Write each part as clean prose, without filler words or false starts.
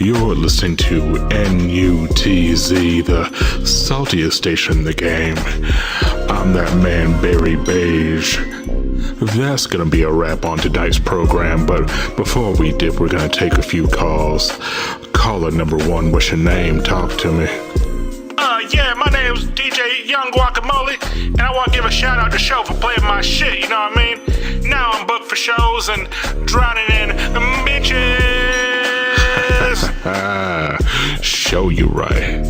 You're listening to NUTZ, the saltiest station in the game. I'm that man, Barry Beige. That's gonna be a wrap on tonight's program, but before we dip, we're gonna take a few calls. Caller number one, what's your name? Talk to me. Yeah, my name's DJ Young Guacamole, and I want to give a shout out to Show for playing my shit, you know what I mean? Now I'm booked for shows and drowning in bitches. Show you right.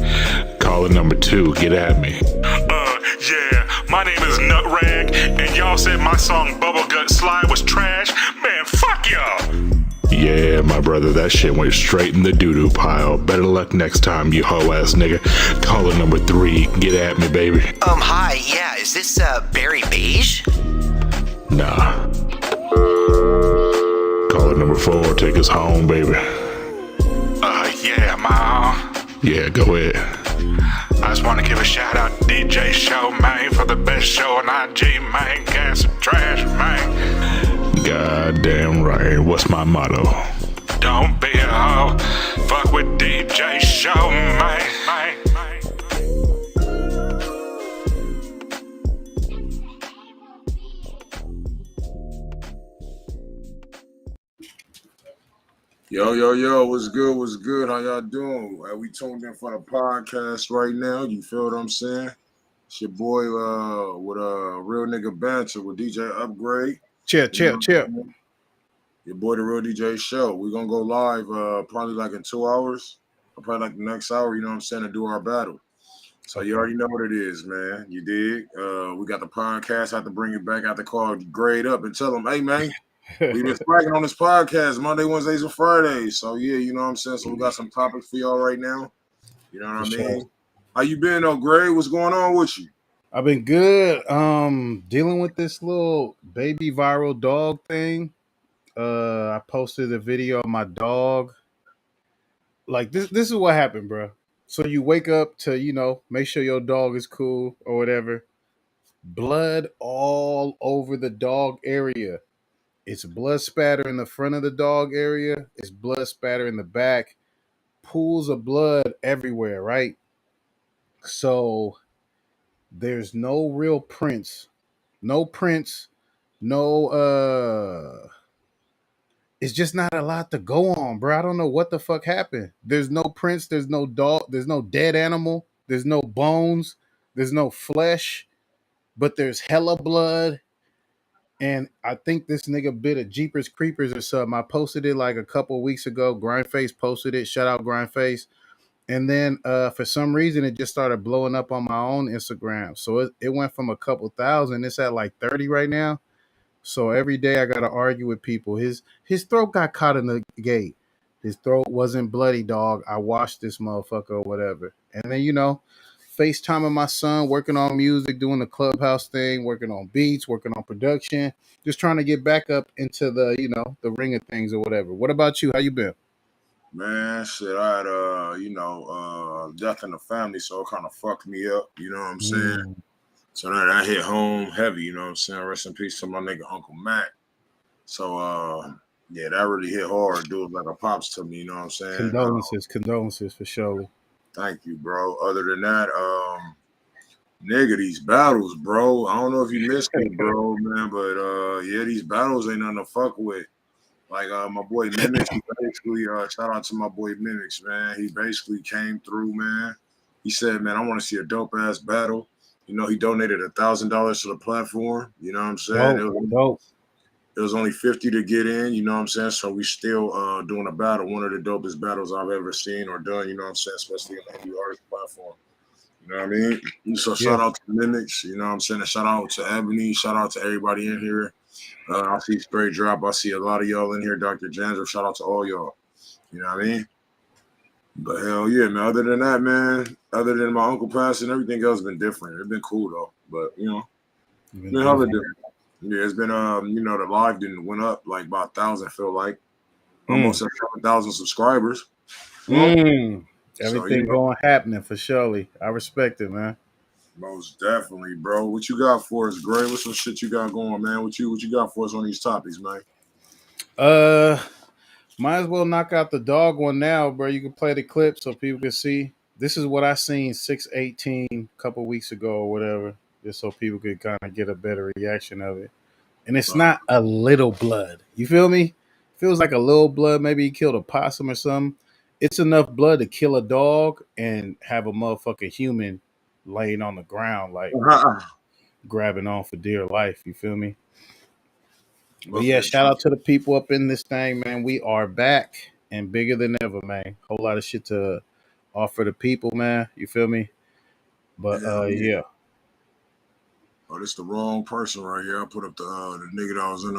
Caller number two, get at me. Yeah, my name is Nutrag, and y'all said my song Bubble Gut Slide was trash. Man, fuck y'all. Yeah, my brother, that shit went straight in the doo-doo pile. Better luck next time, you hoe-ass nigga. Caller number three, get at me, baby. Hi, yeah, is this, Barry Beige? Nah. Caller number four, take us home, baby. Yeah, ma. Yeah, go ahead. I just want to give a shout out to DJ Show, man, for the best show on IG, man. Got some trash, man. Goddamn right. What's my motto? Don't be a hoe. Fuck with DJ Show, man. Yo, what's good? How y'all doing? We tuned in for the podcast right now. You feel what I'm saying? It's your boy with Real Nigga Banter with DJ Upgrqde. Chill. Your boy, the Real DJ Show. We're going to go live probably like in 2 hours, or probably like the next hour, you know what I'm saying, to do our battle. So you already know what it is, man. You dig? We got the podcast. I have to bring it back. I have to call Grade up and tell them, hey, man, we've been bragging on this podcast Monday, Wednesdays, and Fridays. So, yeah, you know what I'm saying? So we got some topics for y'all right now. You know what I mean? Sure. How you been, though, Grade? What's going on with you? I've been good. Dealing with this little baby viral dog thing. I posted a video of my dog. Like this is what happened, bro. So you wake up to, make sure your dog is cool or whatever. Blood all over the dog area. It's blood spatter in the front of the dog area. It's blood spatter in the back. Pools of blood everywhere, right? So there's no real prints. It's just not a lot to go on, bro. I don't know what the fuck happened. There's no prints, there's no dog, there's no dead animal, there's no bones, there's no flesh, but there's hella blood. And I think this nigga bit a Jeepers Creepers or something. I posted it like a couple weeks ago. Grindface posted it. Shout out Grindface. And then for some reason, it just started blowing up on my own Instagram. So it went from a couple thousand. It's at like 30 right now. So every day I got to argue with people. His throat got caught in the gate. His throat wasn't bloody, dog. I washed this motherfucker or whatever. And then, FaceTiming my son, working on music, doing the clubhouse thing, working on beats, working on production, just trying to get back up into the, the ring of things or whatever. What about you? How you been? Man, shit, I had, death in the family, so it kind of fucked me up, you know what I'm saying? So that hit home heavy, you know what I'm saying? Rest in peace to my nigga Uncle MacK. So, yeah, that really hit hard. Dude, like a pops to me, you know what I'm saying? Condolences for sure. Thank you, bro. Other than that, nigga, these battles, bro. I don't know if you missed it, bro, man, but, yeah, these battles ain't nothing to fuck with. Like, my boy Mimics, he basically, shout out to my boy Mimics, man. He basically came through, man. He said, man, I want to see a dope-ass battle. He donated $1,000 to the platform. You know what I'm saying? It was only 50 to get in. You know what I'm saying? So we still doing a battle. One of the dopest battles I've ever seen or done. You know what I'm saying? Especially on the indie artist platform. You know what I mean? So shout out to Mimics. You know what I'm saying? And shout out to Ebony. Shout out to everybody in here. I see Straight Drop. I see a lot of y'all in here. Dr. Janzer. Shout out to all y'all. You know what I mean? But hell yeah, man. Other than that, man, other than my uncle passing, everything else been different. It's been cool though. But been hella different. Yeah, it's been the live went up like about 1,000, feel like. Almost at 7,000 subscribers. Everything going happening for surely. I respect it, man. Most definitely, bro. What you got for us, Gray? What's some shit you got going, man? What you got for us on these topics, man? Might as well knock out the dog one now, bro. You can play the clip so people can see. This is what I seen 618 a couple weeks ago or whatever, just so people could kind of get a better reaction of it. And it's not a little blood. You feel me? Feels like a little blood. Maybe he killed a possum or something. It's enough blood to kill a dog and have a motherfucking human laying on the ground, like grabbing on for dear life. You feel me? But yeah, shout out to the people up in this thing, man. We are back and bigger than ever, man. Whole lot of shit to offer the people, man. You feel me? But yeah. Oh, this the wrong person right here. I put up the nigga that was in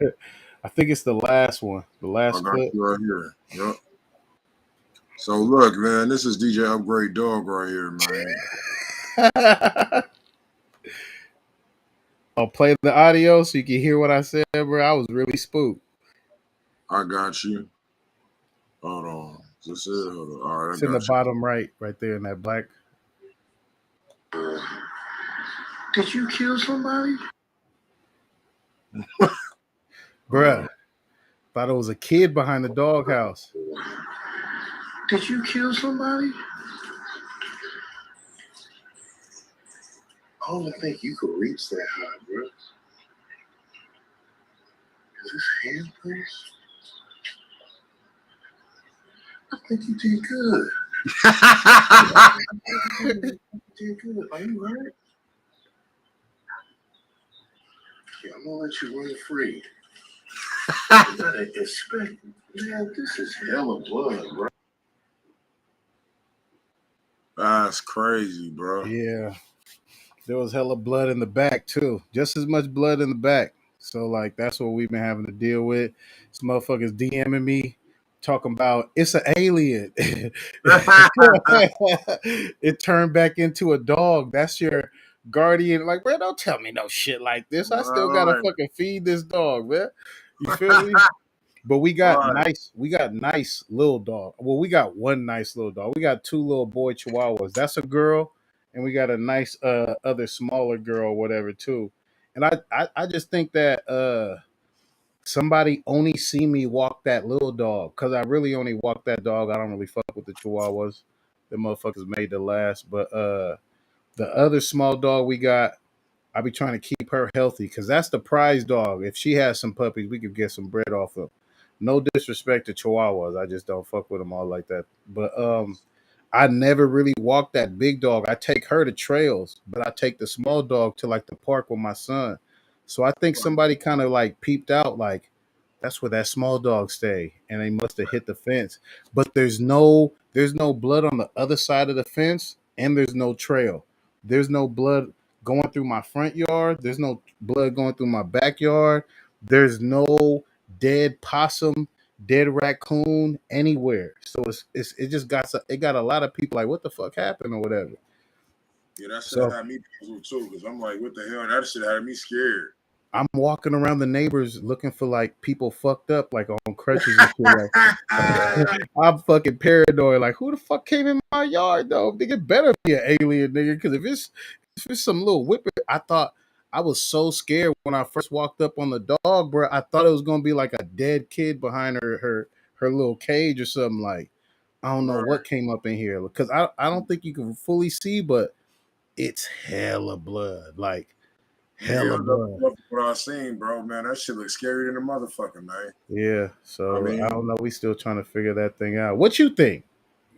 the I think it's the last one. The last clip right here. Yep. So look, man, this is DJ Upgrqde Dog right here, man. I'll play the audio so you can hear what I said, bro. I was really spooked. I got you. Hold on. This is all right. It's in the bottom right there in that black. Did you kill somebody? Bruh. Thought it was a kid behind the doghouse. Did you kill somebody? I don't think you could reach that high, bro. Is this hand, please? I think you did good. You did good. Are you hurt? Yeah, I'm gonna let you run free. You gotta expect, man, this is hella blood, bro. That's crazy, bro. Yeah. There was hella blood in the back too. Just as much blood in the back. So like that's what we've been having to deal with. This motherfuckers DMing me talking about it's an alien. It turned back into a dog. That's your guardian. Like, bro, don't tell me no shit like this. I still gotta fucking feed this dog, man. You feel me? But we got nice little dog. Well, we got one nice little dog. We got two little boy chihuahuas. That's a girl, and we got a nice other smaller girl, whatever, too. And I just think that somebody only see me walk that little dog because I really only walk that dog. I don't really fuck with the chihuahuas. The motherfuckers made the last. But the other small dog we got, I be trying to keep her healthy because that's the prize dog. If she has some puppies, we could get some bread off of. No disrespect to chihuahuas. I just don't fuck with them all like that. But I never really walk that big dog. I take her to trails, but I take the small dog to like the park with my son. So I think somebody kind of like peeped out like that's where that small dog stay, and they must have hit the fence. But there's no blood on the other side of the fence, and there's no trail. There's no blood going through my front yard. There's no blood going through my backyard. There's no dead possum, dead raccoon anywhere. So it just got a lot of people like, what the fuck happened or whatever. Yeah, that shit had me puzzled too, because I'm like, what the hell? That shit had me scared. I'm walking around the neighbors looking for like people fucked up like on crutches and shit. Like, I'm fucking paranoid. Like, who the fuck came in my yard though? Nigga, better be an alien, nigga. Because if it's some little whipper, I thought I was so scared when I first walked up on the dog, bro. I thought it was gonna be like a dead kid behind her little cage or something. Like, I don't know what came up in here because I don't think you can fully see, but it's hella blood, like. Hella blood. What I seen, bro, man, that shit looks scary than a motherfucker, man. Yeah, so I don't know. We still trying to figure that thing out. What you think?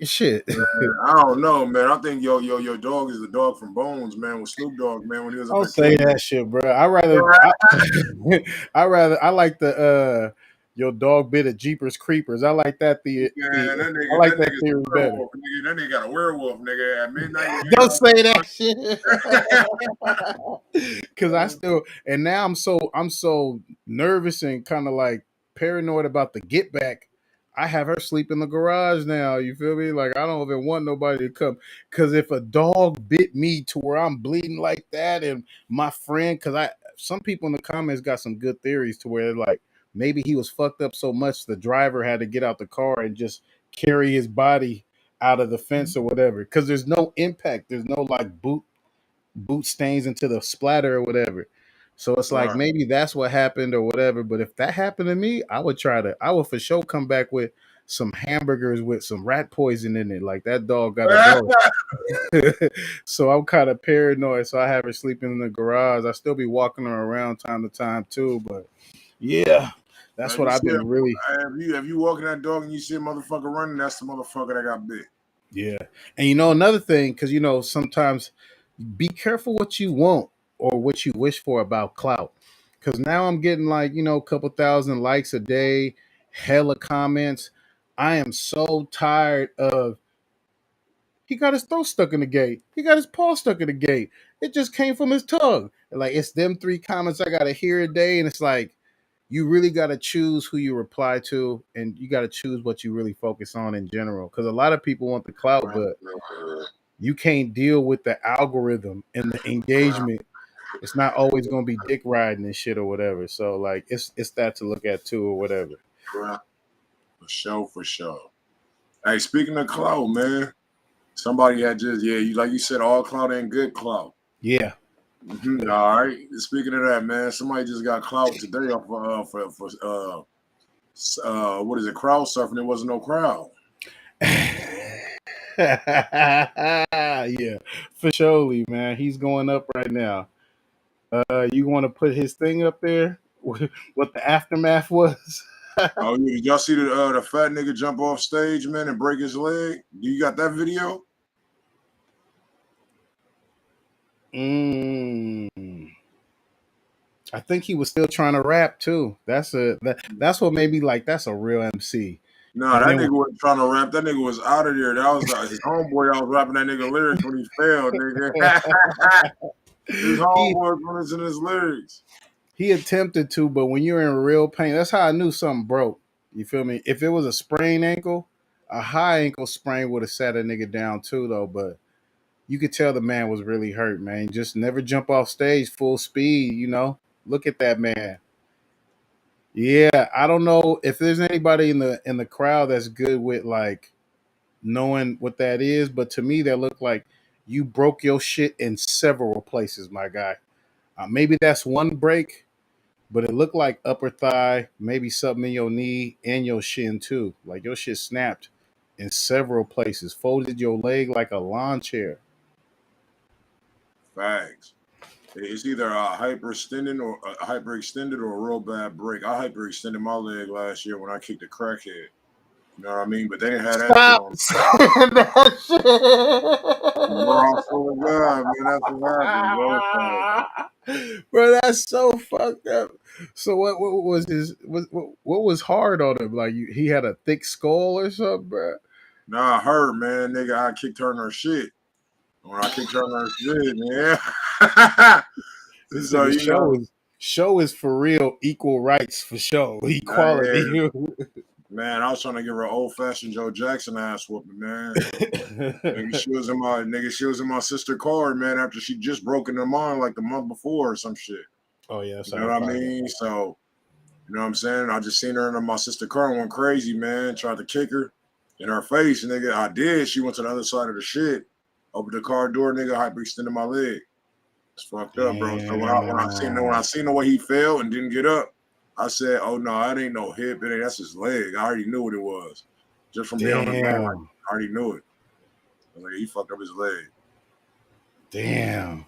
Shit. Man, I don't know, man. I think your dog is the dog from Bones, man, with Snoop Dogg, man. When he was Don't say that shit, bro. I like the your dog bit of Jeepers Creepers. I like that theory. I like that theory better. That nigga got a werewolf, nigga, at midnight. Don't say that shit. Cause I still now I'm so nervous and kind of like paranoid about the get back. I have her sleep in the garage now. You feel me? Like I don't even want nobody to come. Cause if a dog bit me to where I'm bleeding like that, and my friend, some people in the comments got some good theories to where like maybe he was fucked up so much the driver had to get out the car and just carry his body out of the fence or whatever. Cause there's no impact. There's no like boot stains into the splatter or whatever. So it's like Right. maybe that's what happened or whatever. But if that happened to me, I would for sure come back with some hamburgers with some rat poison in it. Like that dog gotta go. So I'm kind of paranoid. So I have her sleeping in the garage. I still be walking her around time to time too. But yeah, that's Like what you I've see, been really. if you walking that dog and you see a motherfucker running, that's the motherfucker that got bit. Yeah. And you know, another thing, because you know, sometimes be careful what you want or what you wish for about clout. Because now I'm getting like, you know, a couple thousand likes a day, hella comments. I am so tired of he got his throat stuck in the gate. He got his paw stuck in the gate. It just came from his tongue. Like it's them three comments I gotta hear a day. And it's like you really gotta choose who you reply to and you gotta choose what you really focus on in general. Because a lot of people want the clout, but you can't deal with the algorithm and the engagement. It's not always gonna be dick riding and shit or whatever. So like it's that to look at too or whatever. For sure, for sure. Hey, speaking of clout, man, somebody had just you like you said, all clout ain't good clout. Yeah. Mm-hmm. All right. Speaking of that, man, somebody just got clout today off for what is it? Crowd surfing. There wasn't no crowd. Yeah, for surely, man. He's going up right now. You want to put his thing up there? What the aftermath was? Oh, yeah. Did y'all see the fat nigga jump off stage, man, and break his leg? Do you got that video? I think he was still trying to rap too. That's what made me like that's a real MC. No, And that then nigga wasn't trying to rap. That nigga was out of there. That was his homeboy. I was rapping that nigga lyrics when he failed, nigga. His homeboy was listening to his lyrics. he attempted to, but when you're in real pain, that's how I knew something broke. You feel me? If it was a sprained ankle, a high ankle sprain would have sat a nigga down too, though. But you could tell the man was really hurt, man. Just never jump off stage full speed, you know. Look at that man. Yeah, I don't know if there's anybody in the crowd that's good with like knowing what that is, but to me that looked like you broke your shit in several places, my guy. Maybe that's one break, but it looked like upper thigh, maybe something in your knee and your shin too. Like your shit snapped in several places. Folded your leg like a lawn chair. Facts. It's either a hyperextended or a real bad break. I hyperextended my leg last year when I kicked a crackhead. You know what I mean? But they didn't have that shit on. Saying that shit. Bro, I swear to God, man, that's what happened, bro. Bro, that's so fucked up. So what was his what was hard on him? Like he had a thick skull or something, bro? Nah, her, man, nigga, I kicked her in her shit. When I kicked her in her shit, man. This So, show is for real equal rights for show. Equality. Man, I was trying to give her an old-fashioned Joe Jackson ass whooping, man. She was in my sister's car, man, after she just broke into mine like the month before or some shit. Oh yeah, you know what I mean? So, you know what I'm saying? I just seen her in my sister's car and went crazy, man. Tried to kick her in her face, nigga. I did. She went to the other side of the shit. Opened the car door, nigga, hyperextended my leg. It's fucked up, bro. So when I seen the way he fell and didn't get up, I said, "Oh no, that ain't no hip. That's his leg." I already knew what it was, just from being on the ground. Like, I already knew it. I was like, he fucked up his leg. Damn.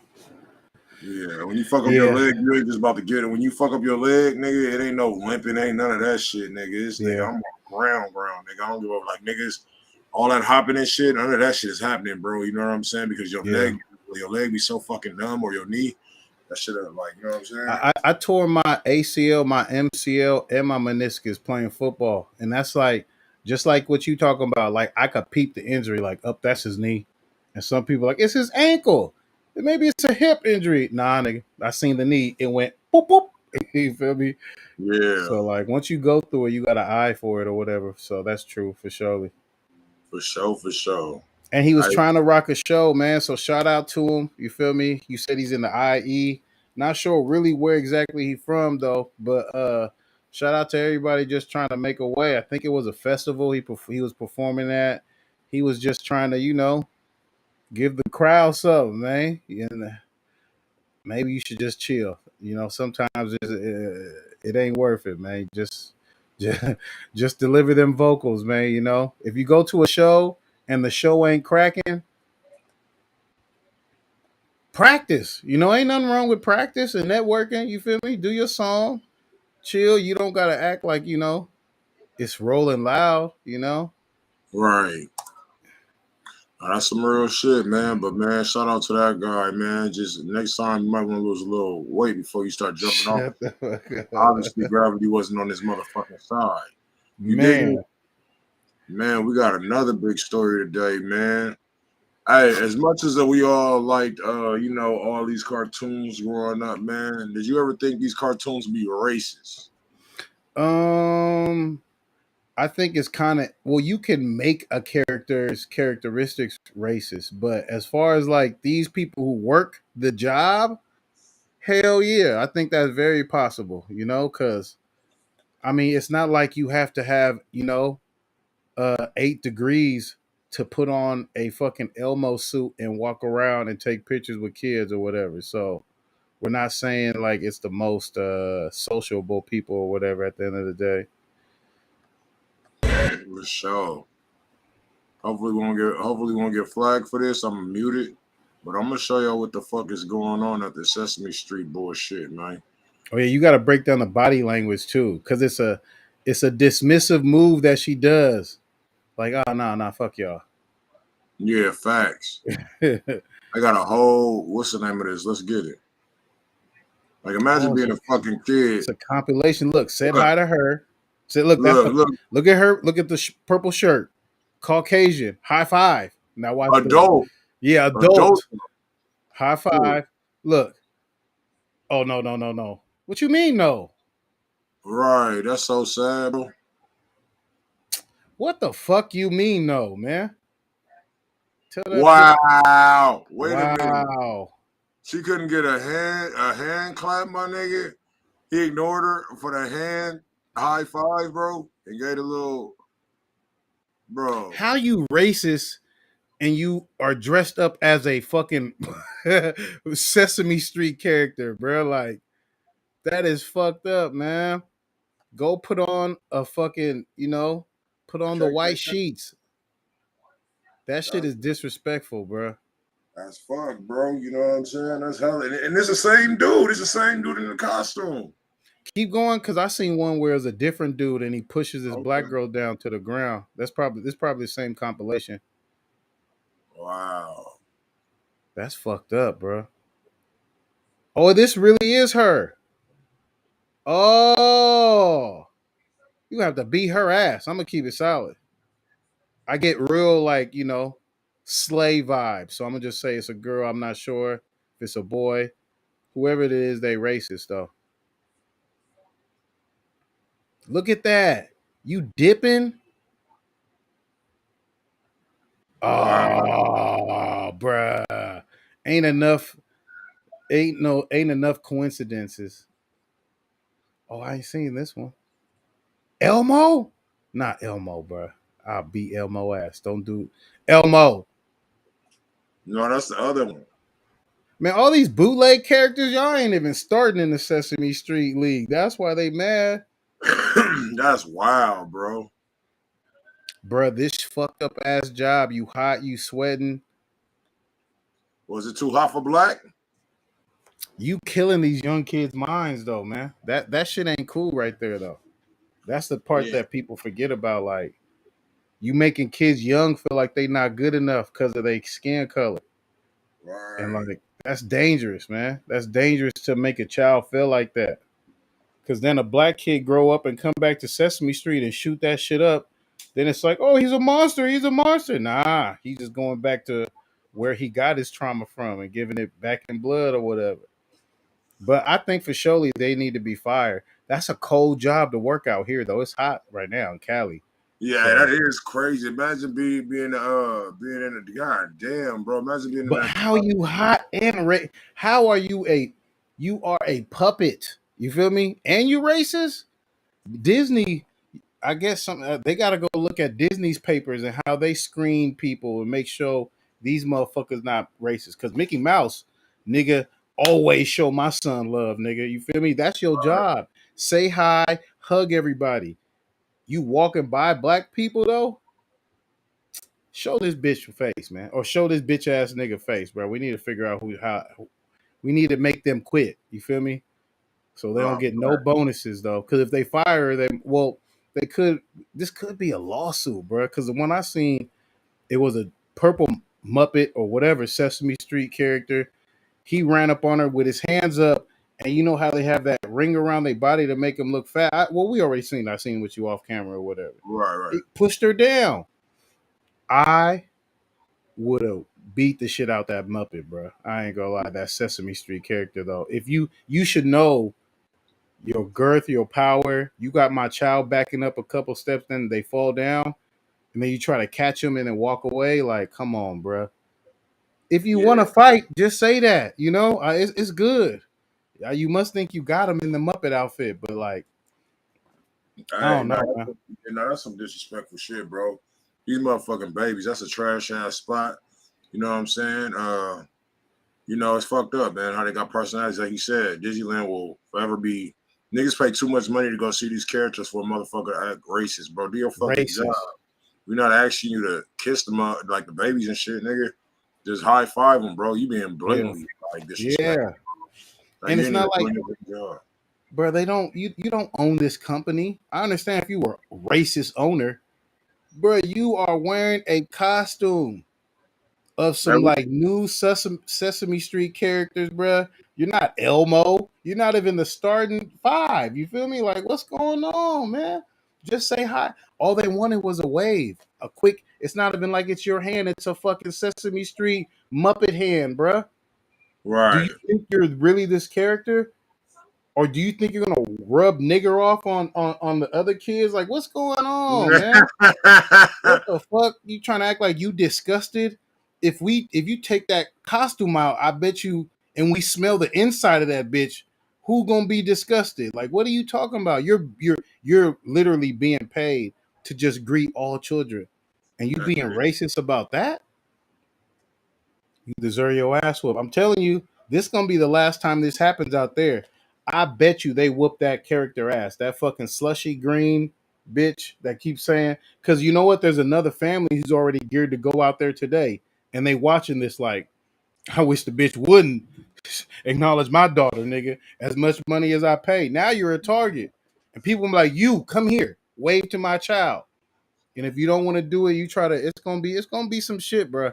Yeah, when you fuck up your leg, you ain't just about to get it. When you fuck up your leg, nigga, it ain't no limping, ain't none of that shit, nigga. Nigga, I'm on ground, nigga. I don't give a like niggas. All that hopping and shit, none of that shit is happening, bro. You know what I'm saying? Because your leg be so fucking numb, or your knee. That shit, like, you know what I'm saying? I tore my ACL, my MCL, and my meniscus playing football, and that's like just like what you talking about. Like I could peep the injury, like that's his knee, and some people like it's his ankle. Maybe it's a hip injury. Nah, nigga, I seen the knee. It went boop boop. You feel me? Yeah. So like once you go through it, you got an eye for it or whatever. So that's true for surely. For sure. And he was trying to rock a show, man. So shout out to him. You feel me? You said he's in the IE. Not sure really where exactly he from though, but shout out to everybody just trying to make a way. I think it was a festival he was performing at. He was just trying to, give the crowd something, man. maybe you should just chill. You know, sometimes it ain't worth it, man. Just just deliver them vocals, man. You know, if you go to a show and the show ain't cracking, practice. You know, ain't nothing wrong with practice and networking. You feel me? Do your song, chill. You don't gotta act like it's rolling loud. You know. Right. That's some real shit, man. But man, shout out to that guy, man. Just next time you might want to lose a little weight before you start jumping off. Shut the fuck up. Obviously, gravity wasn't on his motherfucking side. You dig me? Man. Man, we got another big story today, man. Hey, as much as we all liked, all these cartoons growing up, man, did you ever think these cartoons would be racist? I think it's kind of you can make a character's characteristics racist, but as far as like these people who work the job, hell yeah, I think that's very possible. You know, because I mean, it's not like you have to have 8 degrees to put on a fucking Elmo suit and walk around and take pictures with kids or whatever. So we're not saying like it's the most sociable people or whatever at the end of the day. For sure. Hopefully we won't get flagged for this. I'm gonna mute it. But I'm gonna show y'all what the fuck is going on at the Sesame Street bullshit, man. Oh yeah, you got to break down the body language too, because it's a dismissive move that she does. Like, oh no, no, fuck y'all. Yeah, facts. I got a whole what's the name of this? Let's get it. Like imagine being a fucking kid. It's a compilation. Look, said hi to her. Said, look at her. Look at the purple shirt. Caucasian. High five. Now watch adult. This. Yeah, adult. High five. Look. Oh no. What you mean no? Right. That's so sad, bro. What the fuck you mean no, man? Wow. Wait a minute. Wow. She couldn't get a hand clap, my nigga. He ignored her for the hand high five, bro, and gave a little, bro. How you racist and you are dressed up as a fucking Sesame Street character, bro? Like, that is fucked up, man. Go put on a fucking, put on the white sheets. That shit is disrespectful, bro. That's fuck, bro. You know what I'm saying? That's hell. And it's the same dude. It's the same dude in the costume. Keep going, because I seen one where it's a different dude and he pushes this black girl down to the ground. This probably the same compilation. Wow. That's fucked up, bro. Oh, this really is her. Oh. You have to beat her ass. I'm going to keep it solid. I get real, like, slave vibe. So I'm going to just say it's a girl. I'm not sure if it's a boy. Whoever it is, they racist, though. Look at that. You dipping? Oh, bruh. Ain't enough coincidences. Oh, I ain't seen this one. Elmo? Not Elmo, bruh. I'll beat Elmo ass. Don't do Elmo. No, that's the other one. Man, all these bootleg characters, y'all ain't even starting in the Sesame Street League. That's why they mad. That's wild, bro. Bruh, this fucked up ass job. You hot, you sweating. Was it too hot for black? You killing these young kids' minds, though, man. That shit ain't cool right there, though. That's the part that people forget about. Like, you making kids young feel like they not good enough because of their skin color. Right. And like, that's dangerous, man. That's dangerous to make a child feel like that. Because then a black kid grow up and come back to Sesame Street and shoot that shit up. Then it's like, oh, he's a monster. He's a monster. Nah, he's just going back to where he got his trauma from and giving it back in blood or whatever. But I think for surely they need to be fired. That's a cold job to work out here, though. It's hot right now in Cali. Yeah, so, that is crazy. Imagine being in a goddamn, bro. Imagine being. But how you hot and how are you a puppet? You feel me? And you racist? Disney, I guess they got to go look at Disney's papers and how they screen people and make sure these motherfuckers not racist. Because Mickey Mouse, nigga, always show my son love, nigga. You feel me? That's your job. Say hi, hug everybody. You walking by black people though, show this bitch face, man, or show this bitch ass nigga face, bro. We need to figure out how we need to make them quit. You feel me? So they don't get no bonuses though, because if they fire them, well, they could. This could be a lawsuit, bro. Because the one I seen, it was a purple Muppet or whatever Sesame Street character. He ran up on her with his hands up, and you know how they have that ring around their body to make them look fat. Well, we already seen. I seen with you off camera or whatever. Right. He pushed her down. I would have beat the shit out that Muppet, bro. I ain't gonna lie. That Sesame Street character though, if you should know your girth, your power. You got my child backing up a couple steps, then they fall down, and then you try to catch them and then walk away. Like, come on, bro. If you want to fight, just say that. You know, it's good. You must think you got him in the Muppet outfit, but like, I don't know, man. That's some disrespectful shit, bro. These motherfucking babies, that's a trash ass spot. You know what I'm saying? You know, it's fucked up, man, how they got personalities. Like you said, Disneyland will forever be, niggas pay too much money to go see these characters for a motherfucker to act racist, bro. Do your fucking job. We're not asking you to kiss them up like the babies and shit, nigga. Just high five them, bro. You being blatantly like disrespectful. Yeah. Like, and it's not like, bro, they don't, you don't own this company. I understand if you were a racist owner, bro, you are wearing a costume of some like new Sesame Street characters, bro. You're not Elmo. You're not even the starting five. You feel me? Like, what's going on, man? Just say hi. All they wanted was a wave, a quick. It's not even like it's your hand. It's a fucking Sesame Street Muppet hand, bro. Right. Do you think you're really this character? Or do you think you're gonna rub nigger off on the other kids? Like, what's going on, man? What the fuck? You trying to act like you disgusted? If you take that costume out, I bet you, and we smell the inside of that bitch, who gonna be disgusted? Like, what are you talking about? You're literally being paid to just greet all children, and you being racist about that? You deserve your ass whoop. I'm telling you, this gonna be the last time this happens out there. I bet you they whoop that character ass. That fucking slushy green bitch that keeps saying, because you know what? There's another family who's already geared to go out there today, and they watching this like, I wish the bitch wouldn't acknowledge my daughter, nigga, as much money as I pay. Now you're a target, and people be like, you come here, wave to my child, and if you don't want to do it, you try to. It's gonna be some shit, bro.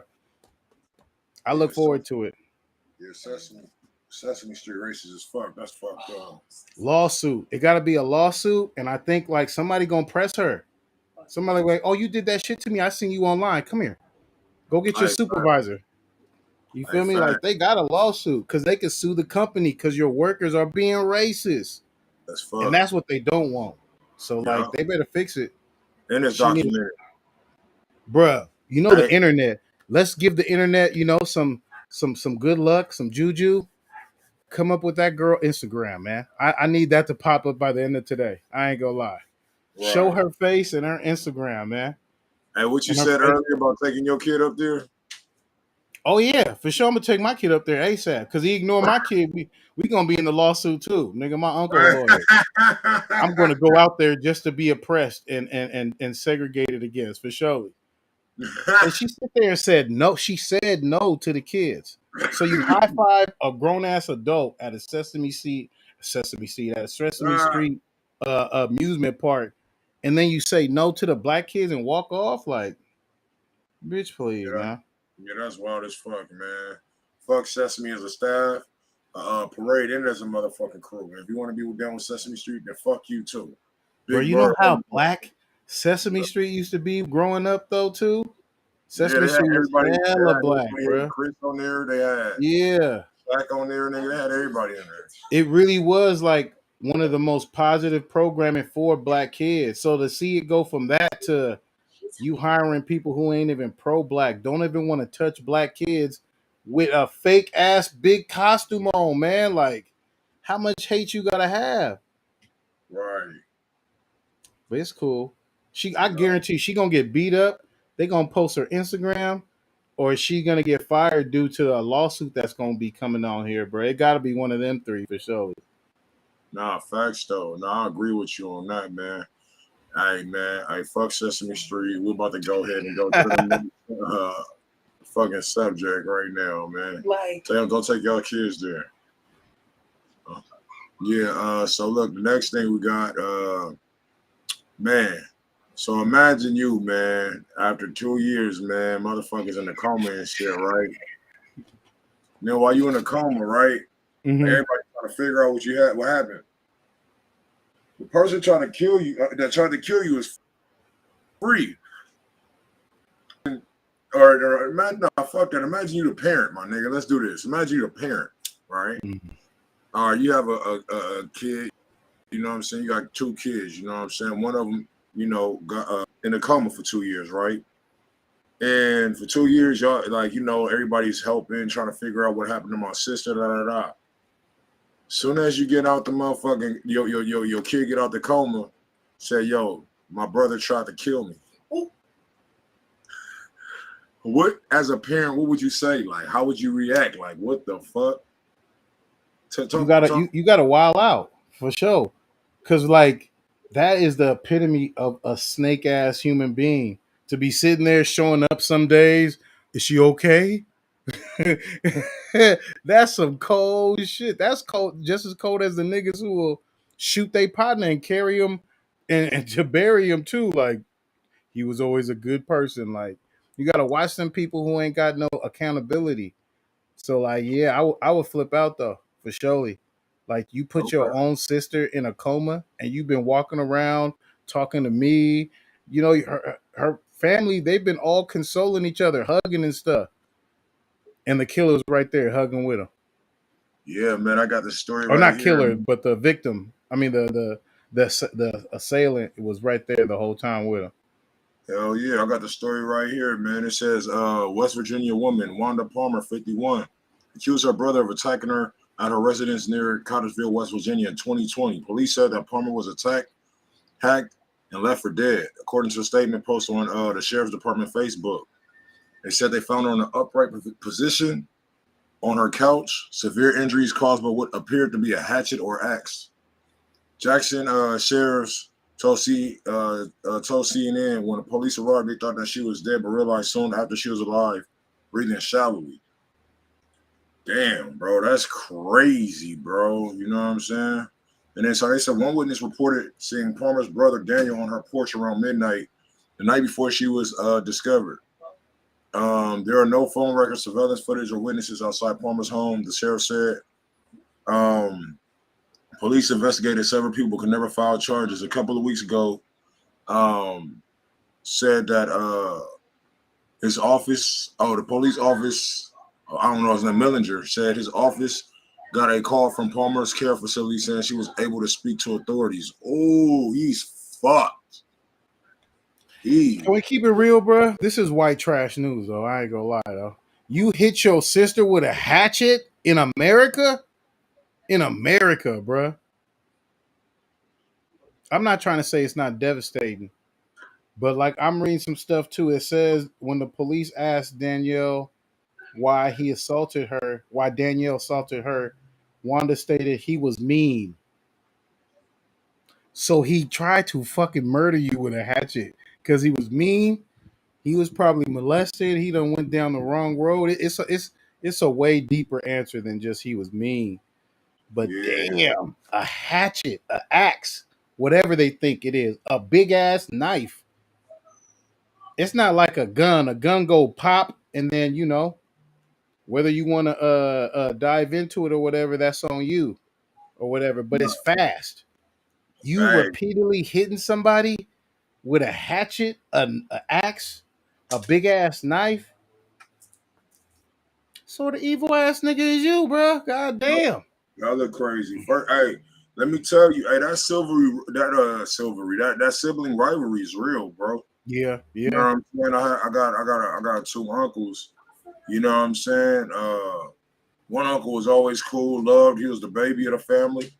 I look forward to it. Yeah, Sesame Street racist as fuck. That's fucked up. Lawsuit. It got to be a lawsuit, and I think like somebody gonna press her. Somebody like, oh, you did that shit to me. I seen you online. Come here. Go get your supervisor. You feel me? Like they got a lawsuit because they can sue the company because your workers are being racist. That's fucked. And that's what they don't want. So like they better fix it. And it's documented. Bruh, you know the internet. Let's give the internet, you know, some good luck, some juju. Come up with that girl Instagram, man. I need that to pop up by the end of today. I ain't gonna lie. Right. Show her face and her Instagram, man. And what you said earlier about taking your kid up there? Oh yeah, for sure. I'm gonna take my kid up there ASAP because he ignored my kid. We gonna be in the lawsuit too, nigga. My uncle lawyer. I'm gonna go out there just to be oppressed and segregated against for sure. And she sat there and said no. She said no to the kids. So you high five a grown ass adult at a Sesame Street at a Sesame Street amusement park, and then you say no to the black kids and walk off like, bitch, please, man. Yeah, that's wild as fuck, man. Fuck Sesame as a staff. Parade in as a motherfucking crew. And if you want to be down with Sesame Street, then fuck you too. Bro, you know how black Sesame Street used to be growing up though too? Sesame Street was hella black, bro. Chris on there, they had Black on there, nigga. They had everybody in there. It really was like one of the most positive programming for black kids. So to see it go from that to you hiring people who ain't even pro-black, don't even want to touch black kids with a fake ass big costume on, man. Like, how much hate you gotta have? Right. But it's cool. I guarantee she gonna get beat up. They gonna post her Instagram. or is she gonna get fired due to a lawsuit that's gonna be coming on here, bro? It got to be one of them three for sure. Nah, facts though. Nah, I agree with you on that, man. Hey, man. Hey, fuck Sesame Street. We're about to go ahead and go to the fucking subject right now, man. Like, Tell them don't take y'all kids there. So look, the next thing we got, man. So imagine you, man, after 2 years, man, motherfuckers in the coma and shit, right? Now, while you in the coma, right? Everybody trying to figure out what you had, what happened. The person trying to kill you, that tried to kill you, is free. Or imagine, no, fuck that. Imagine you the parent, my nigga. Let's do this. Imagine you the parent, right? All right, you have a kid. You know what I'm saying? You got 2 kids. You know what I'm saying? One of them, you know, got in a coma for 2 years, right? And for 2 years, y'all, like, you know, everybody's helping, trying to figure out what happened to my sister, da da da. Soon as you get out the motherfucking, your kid get out the coma, say, yo, my brother tried to kill me. Ooh. What, as a parent, what would you say? Like, how would you react? Like, what the fuck? You gotta wild out for sure, cause like that is the epitome of a snake ass human being to be sitting there showing up some days. Is she okay? That's some cold shit. That's cold, just as cold as the niggas who will shoot their partner and carry him and to bury him too. Like, he was always a good person. Like, you gotta watch them people who ain't got no accountability. So like, yeah, I would flip out though, for surely. Like, you put your own sister in a coma and you've been walking around talking to me. You know, her family, they've been all consoling each other, hugging and stuff. And the killer's right there hugging with him. Yeah, man, I got the story Or right not here. killer, but the victim. I mean, the assailant was right there the whole time with him. Hell yeah, I got the story right here, man. It says, West Virginia woman, Wanda Palmer, 51, accused her brother of attacking her at her residence near Cottesville, West Virginia in 2020. Police said that Palmer was attacked, hacked, and left for dead, according to a statement posted on the Sheriff's Department Facebook. They said they found her in an upright position on her couch, severe injuries caused by what appeared to be a hatchet or axe. Jackson sheriffs told CNN when the police arrived, they thought that she was dead, but realized soon after she was alive, breathing shallowly. Damn, bro, that's crazy, bro. You know what I'm saying? And then so they said one witness reported seeing Palmer's brother Daniel on her porch around midnight, the night before she was discovered. There are no phone records, surveillance footage, or witnesses outside Palmer's home, the sheriff said. Police investigated several people, could never file charges. A couple of weeks ago, said that his office, the police office, I don't know his name, Millinger, said his office got a call from Palmer's care facility saying she was able to speak to authorities. Oh, he's fucked. Can we keep it real, bro? This is white trash news, though. I ain't gonna lie, though. You hit your sister with a hatchet in America? In America, bro. I'm not trying to say it's not devastating, but like, I'm reading some stuff too. It says when the police asked Danielle why Danielle assaulted her, Wanda stated he was mean. So he tried to fucking murder you with a hatchet because he was mean. He was probably molested. He done went down the wrong road. It's a way deeper answer than just he was mean. But damn, a hatchet, an axe, whatever they think it is, a big ass knife. It's not like a gun. A gun go pop, and then, you know, whether you want to dive into it or whatever, that's on you or whatever. But it's fast. You repeatedly hitting somebody with a hatchet, an axe, a big ass knife. Sort of evil ass nigga is you, bro. God damn. Y'all look crazy. First, hey, let me tell you, hey, that sibling rivalry is real, bro. Yeah, yeah. You know what I'm saying? I got 2 uncles. You know what I'm saying? One uncle was always cool, loved. He was the baby of the family.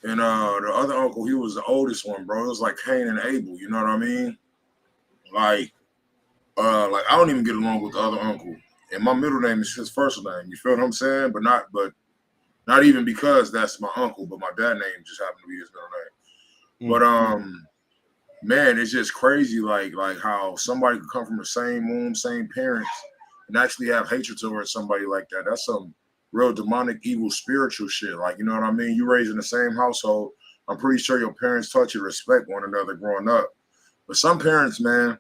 And the other uncle, he was the oldest one, bro. It was like Cain and Abel. You know what I mean? Like, like I don't even get along with the other uncle, and my middle name is his first name. You feel what I'm saying? But not even because that's my uncle, but my dad name just happened to be his middle name. But man, it's just crazy, like how somebody could come from the same womb, same parents, and actually have hatred towards somebody like that. That's some real demonic, evil, spiritual shit. Like, you know what I mean? You raised in the same household. I'm pretty sure your parents taught you to respect one another growing up. But some parents, man,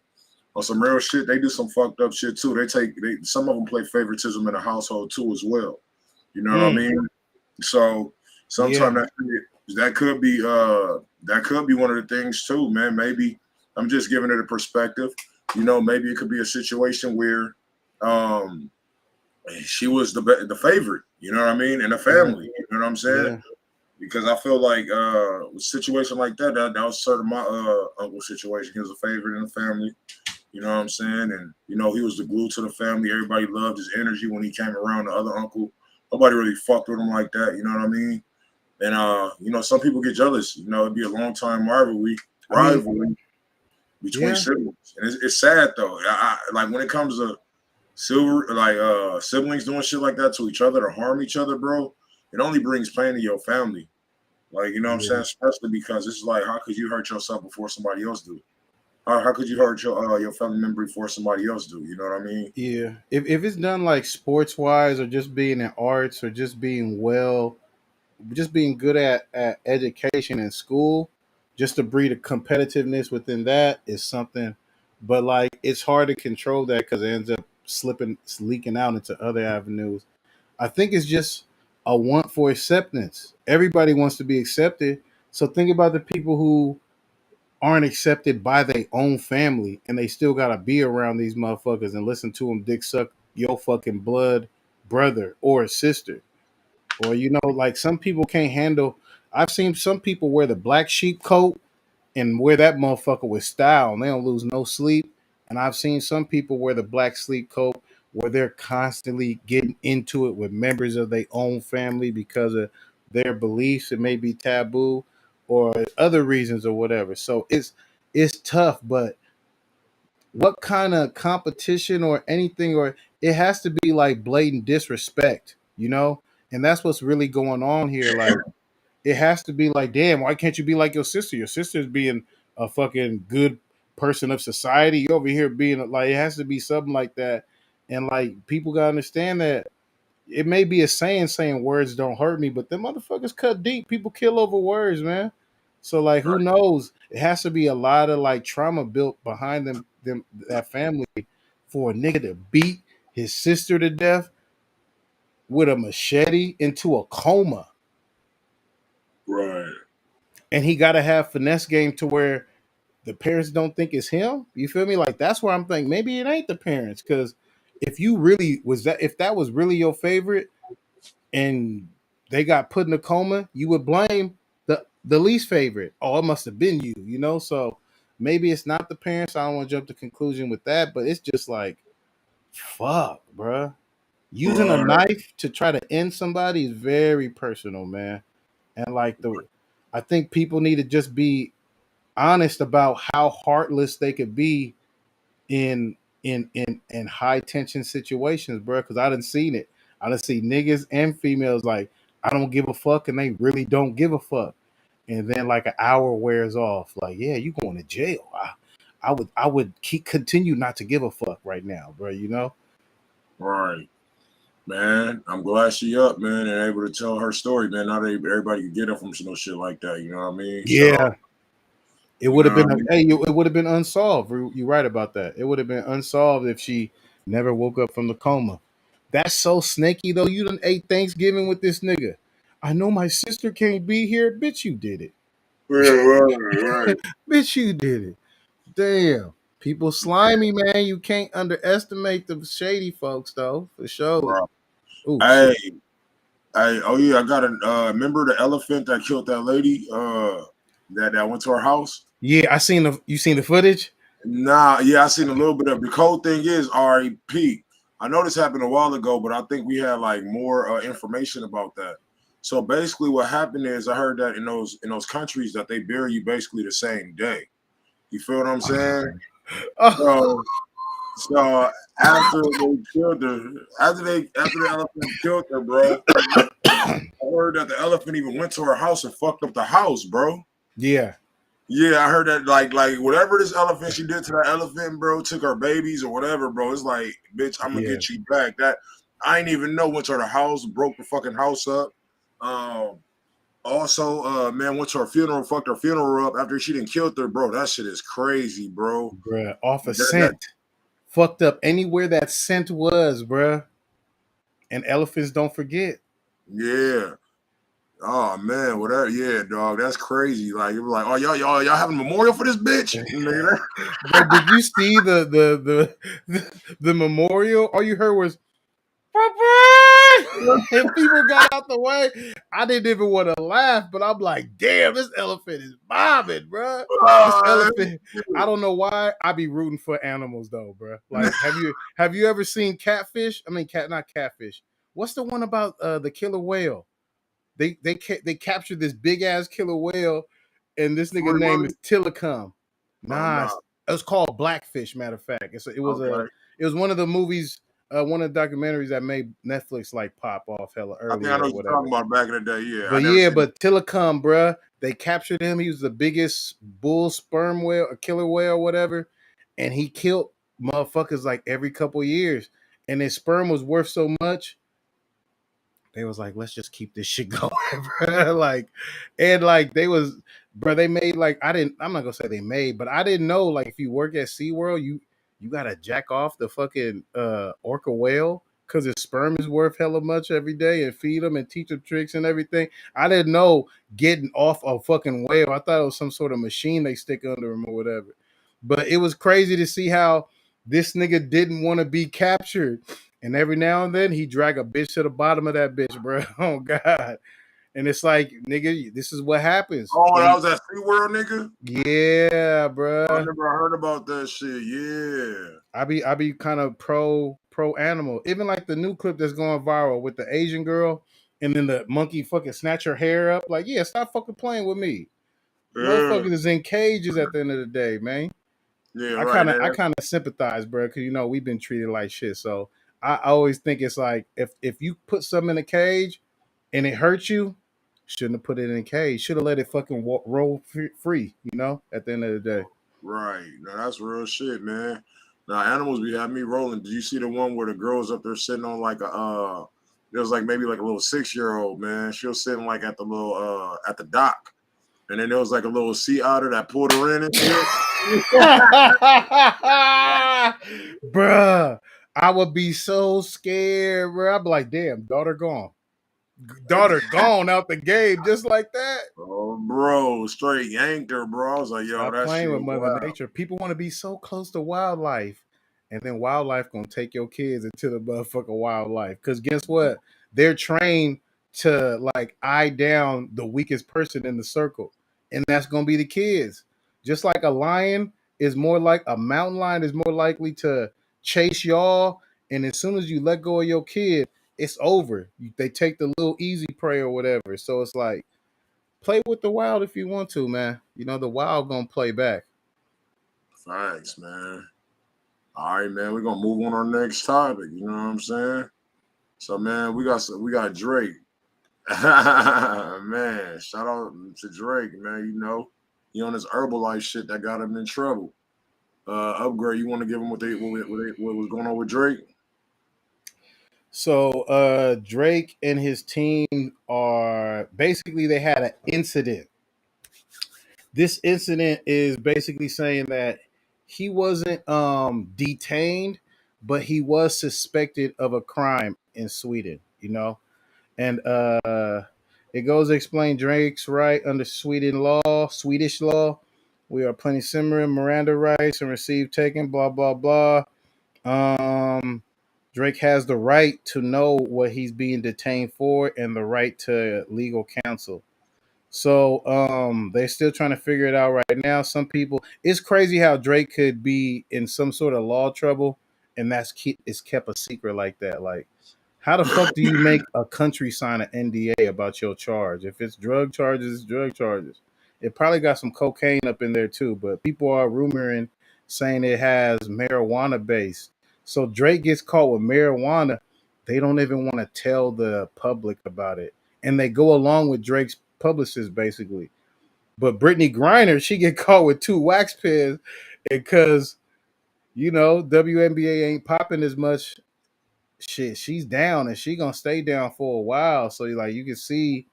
on some real shit, they do some fucked up shit too. Some of them play favoritism in the household too as well. You know what I mean? So sometimes that could be one of the things too, man. Maybe I'm just giving it a perspective. You know, maybe it could be a situation where she was the favorite, you know what I mean, in the family. You know what I'm saying? Yeah. Because I feel like a situation like that was sort of my uncle's situation. He was a favorite in the family. You know what I'm saying? And, you know, he was the glue to the family. Everybody loved his energy when he came around. The other uncle, nobody really fucked with him like that. You know what I mean? And, you know, some people get jealous. You know, it'd be a long time rivalry between siblings. And it's sad, though. Like, when it comes to siblings doing shit like that to each other to harm each other, bro, it only brings pain to your family. Like, you know what I'm saying? Especially because it's like, how could you hurt yourself before somebody else do? How could you hurt your family member before somebody else do? You know what I mean? Yeah. If it's done like sports wise, or just being in arts, or just being good at education in school, just to breed a competitiveness within that is something. But like, it's hard to control that because it ends up leaking out into other avenues. I think it's just a want for acceptance. Everybody wants to be accepted. So think about the people who aren't accepted by their own family, and they still gotta be around these motherfuckers and listen to them dick suck your fucking blood brother or sister. Or, you know, like, some people can't handle. I've seen some people wear the black sheep coat and wear that motherfucker with style, and they don't lose no sleep. And I've seen some people wear the black sleep coat where they're constantly getting into it with members of their own family because of their beliefs. It may be taboo or other reasons or whatever. So it's tough, but what kind of competition or anything, or it has to be like blatant disrespect, you know? And that's what's really going on here. Like, it has to be like, damn, why can't you be like your sister? Your sister's being a fucking good person of society. You over here being like, it has to be something like that. And like, people gotta understand that it may be a saying words don't hurt me, but them motherfuckers cut deep. People kill over words, man. So like, who knows? It has to be a lot of like trauma built behind them that family for a nigga to beat his sister to death with a machete into a coma. Right. And he got to have finesse game to where the parents don't think it's him. You feel me? Like, that's where I'm thinking maybe it ain't the parents. Because if that was really your favorite and they got put in a coma, you would blame the least favorite. Oh, it must have been you, you know? So maybe it's not the parents. I don't want to jump to conclusion with that, but it's just like, fuck, bruh. Using a knife to try to end somebody is very personal, man. And like, I think people need to just be honest about how heartless they could be in high tension situations, bro. Because I done seen it. I done see niggas and females like, I don't give a fuck, and they really don't give a fuck. And then like an hour wears off. Like, yeah, you going to jail. I would continue not to give a fuck right now, bro. You know. Right. Man, I'm glad she up, man, and able to tell her story, man. Not everybody can get her from no shit like that. You know what I mean? Yeah. So, it would have been it would have been unsolved. You're right about that. It would have been unsolved if she never woke up from the coma. That's so snaky though. You done ate Thanksgiving with this nigga. I know my sister can't be here. Bitch, you did it. right. Bitch, you did it. Damn. People slimy, man. You can't underestimate the shady folks though, for sure. Right. Ooh, hey, oh yeah, I got a remember the elephant that killed that lady that went to her house? Yeah, you seen the footage? Nah, yeah, I seen a little bit of it. The cold thing is R.E.P. I know this happened a while ago, but I think we had like more information about that. So basically what happened is I heard that in those countries that they bury you basically the same day. You feel what I'm saying? Oh. So after they killed her, after the elephant killed her, bro, I heard that the elephant even went to her house and fucked up the house, bro. Yeah. Yeah, I heard that like whatever this elephant she did to that elephant, bro, took her babies or whatever, bro. It's like, bitch, I'm gonna Yeah. get you back. That I ain't even know, went to her house, broke the fucking house up. Also, man, went to her funeral, fucked her funeral up after she done killed her, bro. That shit is crazy, bro. Bruh, off a That, scent. Fucked up anywhere that scent was, bruh. And elephants don't forget. yeah. Oh man, whatever. Yeah, dog, that's crazy. Like, it was like, oh y'all having a memorial for this bitch? Nigga, But did you see the memorial? All you heard was and people got out the way. I didn't even want to laugh, but I'm like, damn, this elephant is bobbing, bro. This elephant. I don't know why. I be rooting for animals though, bro. Like, have you ever seen Catfish? I mean, not Catfish. What's the one about the killer whale? They captured this big ass killer whale, and this nigga name is HOLCOMB. Nah, it was called Blackfish. Matter of fact, it was one of the movies, one of the documentaries that made Netflix like pop off hella early. I think I know what you're talking about back in the day. Yeah, but HOLCOMB, bruh, they captured him. He was the biggest bull sperm whale, a killer whale, whatever, and he killed motherfuckers like every couple years, and his sperm was worth so much. They was like, let's just keep this shit going, bro. Like, and like they was, bro. They made like I'm not gonna say they made, but I didn't know like if you work at SeaWorld, you gotta jack off the fucking orca whale because his sperm is worth hella much every day and feed them and teach them tricks and everything. I didn't know getting off a fucking whale. I thought it was some sort of machine they stick under him or whatever. But it was crazy to see how this nigga didn't want to be captured. And every now and then he drag a bitch to the bottom of that bitch, bro. Oh God. And it's like, nigga, this is what happens. Oh, that was that SeaWorld nigga? Yeah, bro. I never heard about that shit. Yeah. I be kind of pro animal. Even like the new clip that's going viral with the Asian girl and then the monkey fucking snatch her hair up. Like, yeah, stop fucking playing with me. Motherfuckers is in cages at the end of the day, man. Yeah, I kind of sympathize, bro, because you know we've been treated like shit. So I always think it's like if you put something in a cage and it hurts you, shouldn't have put it in a cage. Should have let it fucking roll free. You know, at the end of the day. Right. Now that's real shit, man. Now animals be having me rolling. Did you see the one where the girl's up there sitting on like a it was like maybe like a little 6-year-old, man. She was sitting like at the little at the dock. And then there was like a little sea otter that pulled her in and shit. Bruh, I would be so scared, bro. I'd be like, damn, daughter gone. Daughter gone out the game just like that. Oh, bro, straight yanked her, bro. I was like, yo, Stop that's playing with Mother wild. Nature. People want to be so close to wildlife, and then wildlife gonna take your kids into the motherfucking wildlife. Because guess what? They're trained to like eye down the weakest person in the circle, and that's gonna be the kids. Just like a lion is more like a mountain lion is more likely to chase y'all, and as soon as you let go of your kid, it's over. They take the little easy prey or whatever. So it's like play with the wild if you want to, man. You know the wild gonna play back. Thanks, man. All right, man. We're gonna move on our next topic. You know what I'm saying? So, man, we got Drake. Man, shout out to Drake, man. You know, he on this Herbalife shit that got him in trouble. Upgrade, you want to give him what was going on with Drake? So Drake and his team are basically they had an incident. This incident is basically saying that he wasn't detained, but he was suspected of a crime in Sweden, you know? And it goes to explain Drake's right under Swedish law. We are plenty simmering, Miranda rights and receive taken, blah, blah, blah. Drake has the right to know what he's being detained for and the right to legal counsel. So they're still trying to figure it out right now. Some people, it's crazy how Drake could be in some sort of law trouble and it's kept a secret like that. Like, how the fuck do you make a country sign an NDA about your charge? If it's drug charges, it's drug charges. It probably got some cocaine up in there too, but people are rumoring saying it has marijuana base. So Drake gets caught with marijuana. They don't even want to tell the public about it, and they go along with Drake's publicist basically. But Brittney Griner, she get caught with 2 wax pens because WNBA ain't popping as much. Shit, she's down and she gonna stay down for a while. So you can see,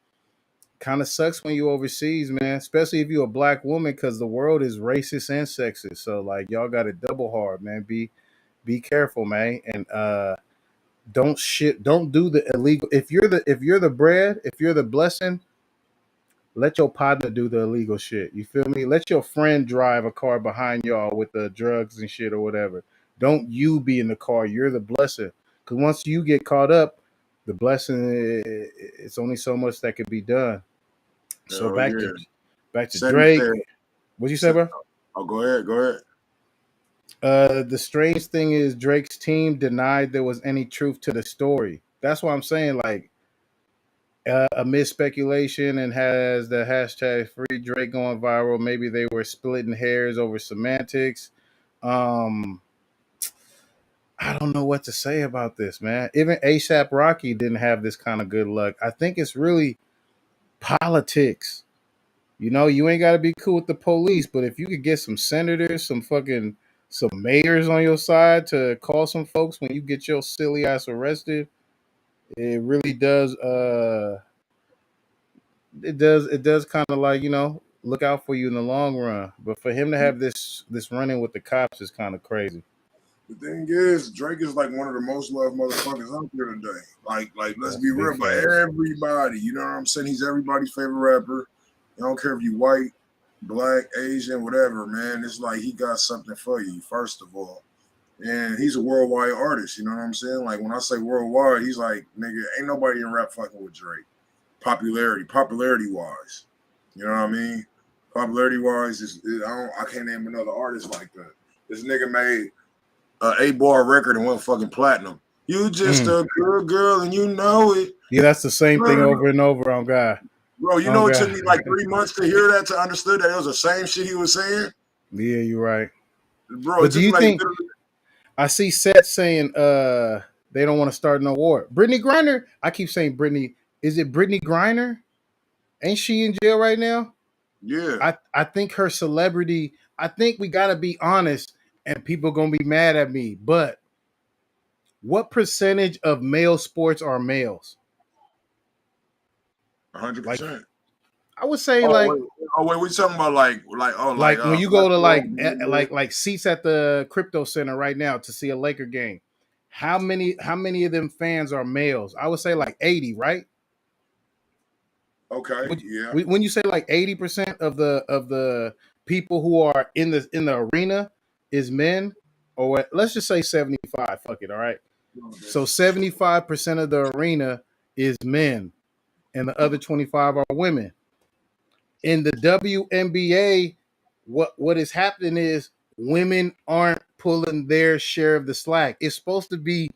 kind of sucks when you overseas, man. Especially if you're a black woman, because the world is racist and sexist. So y'all got it double hard, man. Be careful, man, and don't do the illegal. If you're the bread, if you're the blessing, let your partner do the illegal shit. You feel me? Let your friend drive a car behind y'all with the drugs and shit or whatever. Don't you be in the car. You're the blessing. Because once you get caught up, the blessing, it's only so much that could be done. So back to Drake. What'd you say, bro? Oh, go ahead. The strange thing is Drake's team denied there was any truth to the story. That's why I'm saying, amid speculation and has the hashtag free Drake going viral, maybe they were splitting hairs over semantics. I don't know what to say about this, man. Even ASAP Rocky didn't have this kind of good luck. I think it's really politics. You ain't got to be cool with the police, but if you could get some senators, some mayors on your side to call some folks when you get your silly ass arrested, it really does. It does kind of look out for you in the long run. But for him to have this running with the cops is kind of crazy. The thing is, Drake is one of the most loved motherfuckers out there today. Let's be real, but everybody, you know what I'm saying? He's everybody's favorite rapper. I don't care if you white, black, Asian, whatever, man. It's he got something for you, first of all. And he's a worldwide artist, you know what I'm saying? When I say worldwide, he's nigga, ain't nobody in rap fucking with Drake. Popularity-wise. You know what I mean? Popularity-wise, I can't name another artist like that. This nigga made an 8-bar record and went fucking platinum. You just a good girl and you know it. Yeah, that's the same thing over and over on God. Bro, it took me 3 months to hear that, to understand that it was the same shit he was saying. Yeah, you're right. Bro, but do you think I see Seth saying they don't want to start no war? Brittney Griner, I keep saying Brittney. Is it Brittney Griner? Ain't she in jail right now? Yeah. I think her celebrity, I think we gotta be honest, and people gonna be mad at me, but what percentage of male sports are males? 100%. I would say wait, we talking about when you go to like seats at the crypto center right now to see a Laker game, how many of them fans are males? I would say 80, right? Okay, yeah. When you say 80% of the people who are in the arena is men, or let's just say 75. Fuck it, all right. So 75% of the arena is men, and the other 25 are women. In the WNBA, what is happening is women aren't pulling their share of the slack. It's supposed to be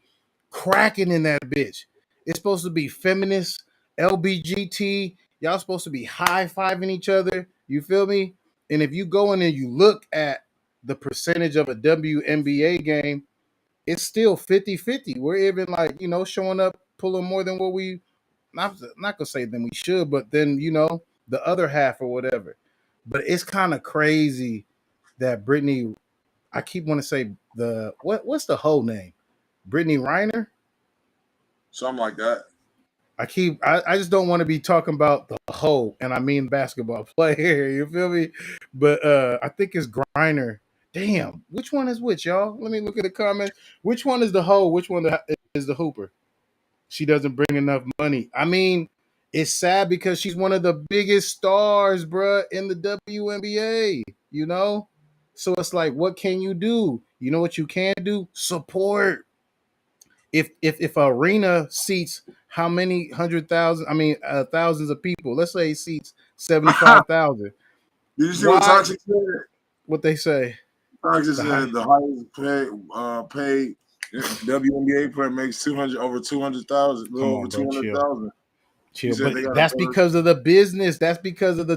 cracking in that bitch. It's supposed to be feminist, LBGT. Y'all supposed to be high-fiving each other. You feel me? And if you go in and you look at the percentage of a WNBA game, it's still 50-50. We're even showing up, pulling more than what we not gonna say than we should, but then the other half or whatever. But it's kind of crazy that Brittney, I keep want to say what's the whole name? Brittney Griner? Something like that. I just don't want to be talking about the whole, and I mean basketball player. You feel me? But I think it's Griner. Damn, which one is which, y'all? Let me look at the comments. Which one is the hoe? Which one is the hooper? She doesn't bring enough money. I mean, it's sad because she's one of the biggest stars, bruh, in the WNBA, So it's what can you do? You know what you can do? Support. If arena seats how many 100,000? I mean, thousands of people. Let's say it seats 75,000. Did you see what Toxic said? What they say? Toxic said the highest paid WNBA player makes over 200,000, over 200,000. Chill, but that's because of the business. That's because of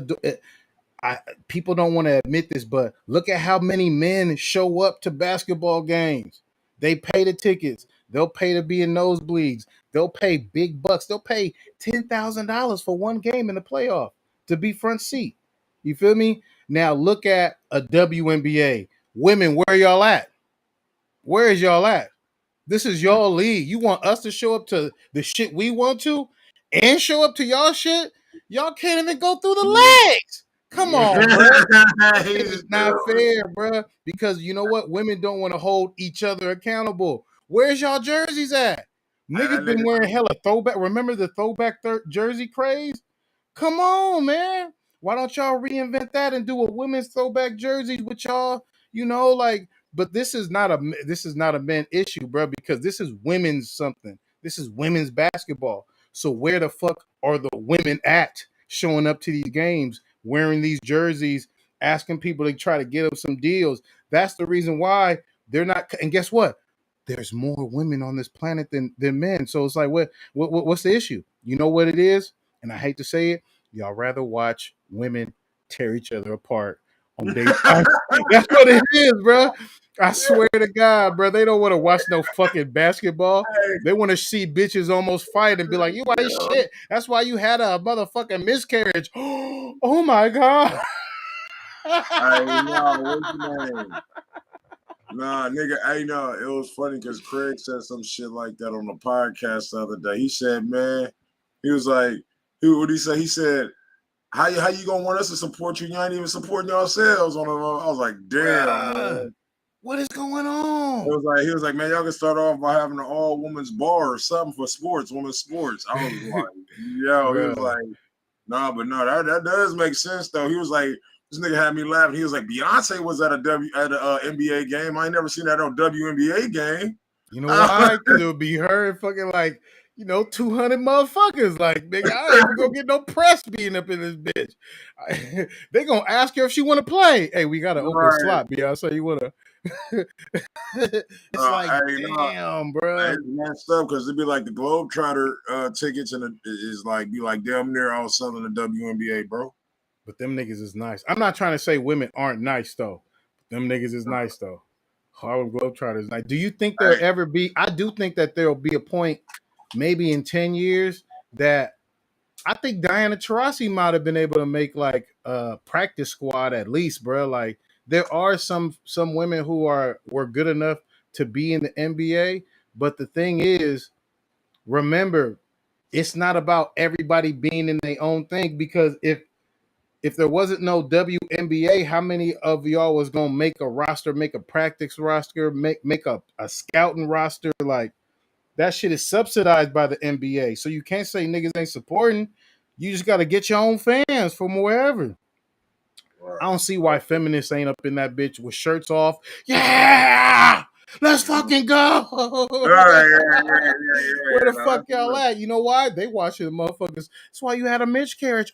People don't want to admit this, but look at how many men show up to basketball games. They pay the tickets. They'll pay to be in nosebleeds. They'll pay big bucks. They'll pay $10,000 for one game in the playoff to be front seat. You feel me? Now look at a WNBA. Women, where y'all at? Where is y'all at? This is y'all league. You want us to show up to the shit we want to and show up to y'all shit? Y'all can't even go through the legs. Come on, bro. It's not fair, bro. Because you know what? Women don't want to hold each other accountable. Where's y'all jerseys at? Niggas been wearing hella throwback. Remember the throwback jersey craze? Come on, man. Why don't y'all reinvent that and do a women's throwback jerseys with y'all? You know, like, but this is not a men issue, bro, because this is women's something. This is women's basketball. So where the fuck are the women at showing up to these games, wearing these jerseys, asking people to try to get them some deals? That's the reason why they're not. And guess what? There's more women on this planet than men. So it's like, what's the issue? You know what it is? And I hate to say it, y'all rather watch women tear each other apart on days. That's what it is, bro. I swear to God, bro. They don't want to watch no fucking basketball. They want to see bitches almost fight and be like, you ain't shit. That's why you had a motherfucking miscarriage. Oh my God. Nah, nigga, hey, no, it was funny because Craig said some shit like that on the podcast the other day. He said, man, he was like, what did he say? He said, how you gonna want us to support you? You ain't even supporting yourselves on I was like, damn, man. What is going on? He was like, man, y'all can start off by having an all women's bar or something for sports, women's sports. I was like, yo, he was like, nah, but no, that does make sense though. He was like, this nigga had me laughing. He was like, Beyonce was at a NBA game. I ain't never seen that on WNBA game. You know why? Because it would be her and fucking like, 200 motherfuckers. Like, nigga, I ain't even gonna get no press being up in this bitch. They gonna ask her if she want to play. Hey, we got an open slot, Beyonce. You wanna? It's like, damn, bro. It's messed up because it'd be like the Globetrotter tickets, and it's like be like damn near all selling the WNBA, bro. But them niggas is nice. I'm not trying to say women aren't nice though. Them niggas is nice though. Harlem Globetrotters nice. Do you think there'll ever be? I do think that there'll be a point, maybe in 10 years, that I think Diana Taurasi might have been able to make like a practice squad at least, bro. Like there are some women who were good enough to be in the NBA, but the thing is, remember, it's not about everybody being in their own thing, because if there wasn't no WNBA, how many of y'all was gonna make a roster, make a practice roster, make a scouting roster? Like that shit is subsidized by the NBA. So you can't say niggas ain't supporting. You just gotta get your own fans from wherever. Right. I don't see why feminists ain't up in that bitch with shirts off. Yeah, let's fucking go. Where the fuck y'all at? You know why? They watching the motherfuckers. That's why you had a miscarriage.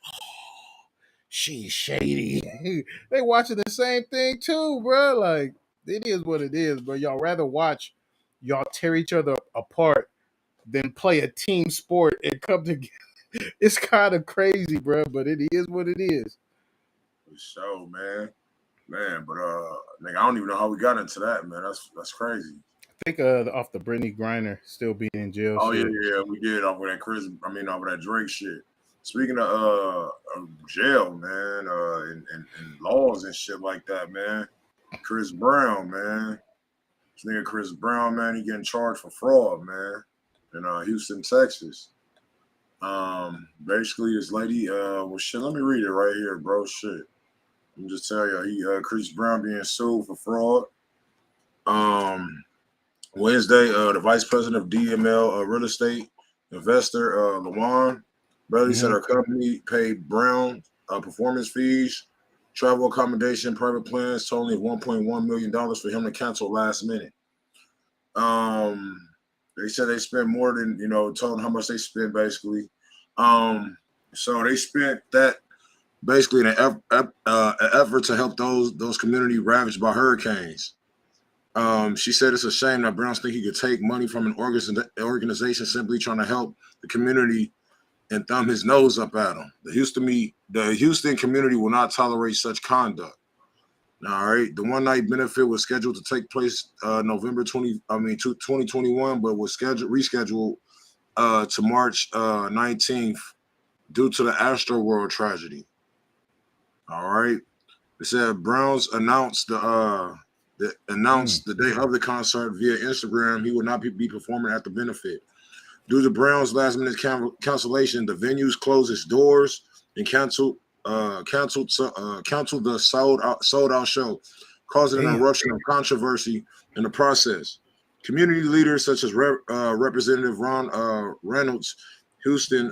She's shady. They watching the same thing too, bro. Like, it is what it is, bro. Y'all rather watch y'all tear each other apart than play a team sport and come together. It's kind of crazy, bro, but it is what it is. For sure, man. Man, but nigga, I don't even know how we got into that, man. That's crazy. I think off the Brittney Griner still being in jail. Oh shit. Yeah, we did off of that off of that Drake shit. Speaking of jail, man, and laws and shit like that, man. Chris Brown, man. This nigga Chris Brown, man, he getting charged for fraud, man. In Houston, Texas. Basically, this lady, well, shit, let me read it right here, bro. Shit. Let me just tell you, Chris Brown being sued for fraud. Wednesday, the vice president of DML real estate investor, DWWAN, Bradley said her company paid Brown performance fees, travel accommodation, private plans totaling $1.1 million for him to cancel last minute. They said they spent more than, told them how much they spent basically. So they spent that basically in an effort to help those communities ravaged by hurricanes. She said it's a shame that Browns think he could take money from an organization simply trying to help the community and thumb his nose up at him. The Houston community will not tolerate such conduct. All right. The one night benefit was scheduled to take place November 2021, but was rescheduled to March 19th due to the Astroworld tragedy. All right. It said Browns announced the day of the concert via Instagram. He would not be performing at the benefit. Due to Brown's last minute cancellation, the venues closed its doors and canceled the sold out show, causing an eruption of controversy in the process. Community leaders such as Representative Ron Reynolds, Houston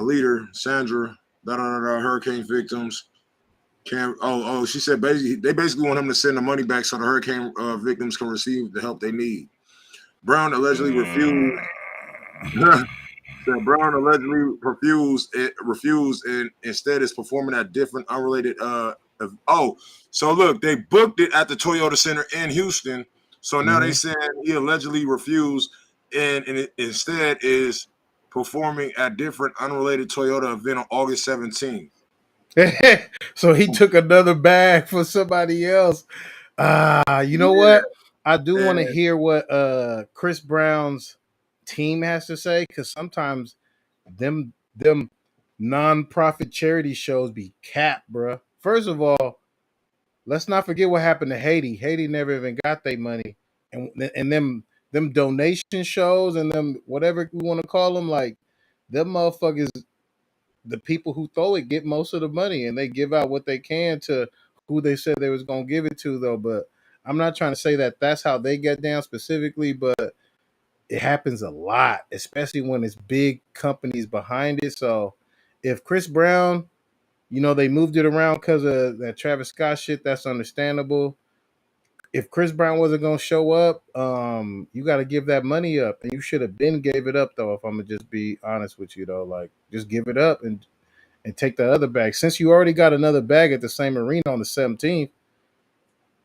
leader Sandra, hurricane victims. She said they basically want him to send the money back so the hurricane victims can receive the help they need. Brown allegedly refused. Brown allegedly refused and instead is performing at different unrelated. So look, they booked it at the Toyota Center in Houston. So now they saying he allegedly refused and instead is performing at different unrelated Toyota event on August 17th. So he took another bag for somebody else. You know what? I do want to hear what Chris Brown's team has to say, because sometimes them non-profit charity shows be capped, bro. First of all, let's not forget what happened to Haiti. Haiti never even got their money, and them donation shows and them whatever we want to call them, like them motherfuckers. The people who throw it get most of the money, and they give out what they can to who they said they was gonna give it to, though. But I'm not trying to say that that's how they get down specifically, but it happens a lot, especially when it's big companies behind it. So if Chris Brown, they moved it around because of that Travis Scott shit, that's understandable. If Chris Brown wasn't gonna show up, you got to give that money up, and you should have been gave it up, though. If I'm gonna just be honest with you, though, like just give it up and take the other bag. Since you already got another bag at the same arena on the 17th,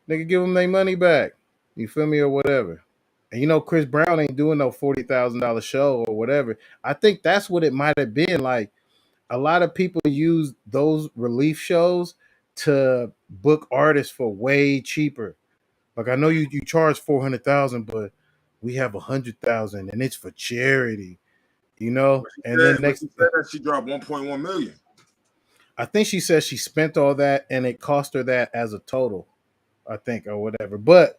nigga, give them their money back. You feel me, or whatever. And Chris Brown ain't doing no $40,000 show or whatever. I think that's what it might have been. Like a lot of people use those relief shows to book artists for way cheaper. Like I know you charge $400,000, but we have $100,000 and it's for charity, And then next, she said that she dropped 1.1 million. I think she said she spent all that and it cost her that as a total, I think, or whatever. But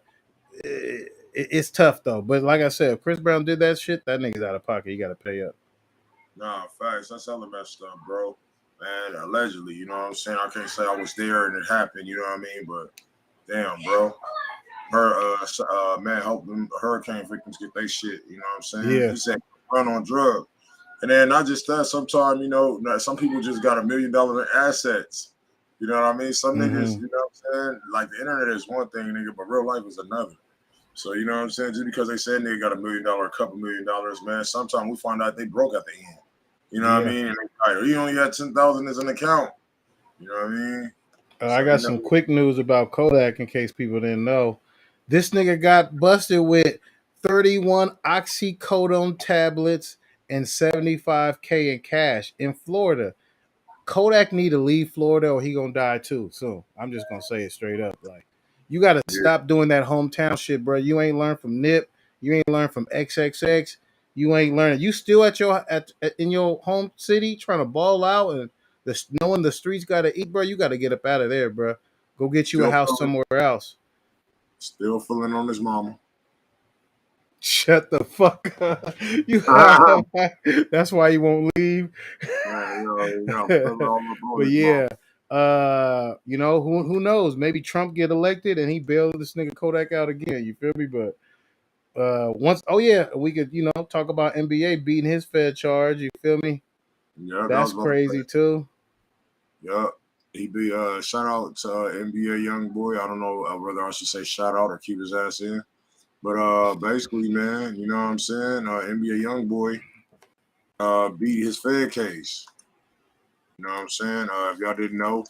it's tough though. But like I said, if Chris Brown did that shit, that nigga's out of pocket. You got to pay up. Nah, facts. That's hella messed up, bro. Man, allegedly, you know what I'm saying? I can't say I was there and it happened, you know what I mean? But damn, bro. Man, help them hurricane victims get their shit, you know what I'm saying? Yeah. He said run on drugs. And then not just that, sometimes, some people just got $1 million in assets. You know what I mean? Some niggas, you know what I'm saying? Like the internet is one thing, nigga, but real life is another. So, you know what I'm saying? Just because they said nigga got $1 million, a couple $1 million, man, sometimes we find out they broke at the end. You know what I mean? And they like, he only had 10,000 as an account. You know what I mean? I got some quick news about Kodak in case people didn't know. This nigga got busted with 31 oxycodone tablets and $75K in cash in Florida. Kodak need to leave Florida or he gonna die too soon. I'm just gonna say it straight up. Like, you gotta stop doing that hometown shit, bro. You ain't learned from Nip. You ain't learned from XXX. You ain't learning. You still in your home city trying to ball out and knowing the streets gotta eat, bro. You gotta get up out of there, bro. Go get you a house somewhere else. Still feeling on his mama. Shut the fuck up. That's why you won't leave. But yeah, who knows? Maybe Trump get elected and he bailed this nigga Kodak out again. You feel me? But we could talk about NBA beating his fair charge. You feel me? Yeah, that's crazy too. Yeah. He be shout out to NBA YoungBoy. I don't know whether I should say shout out or keep his ass in. But basically, man, you know what I'm saying? NBA YoungBoy beat his Fed case. You know what I'm saying? If y'all didn't know,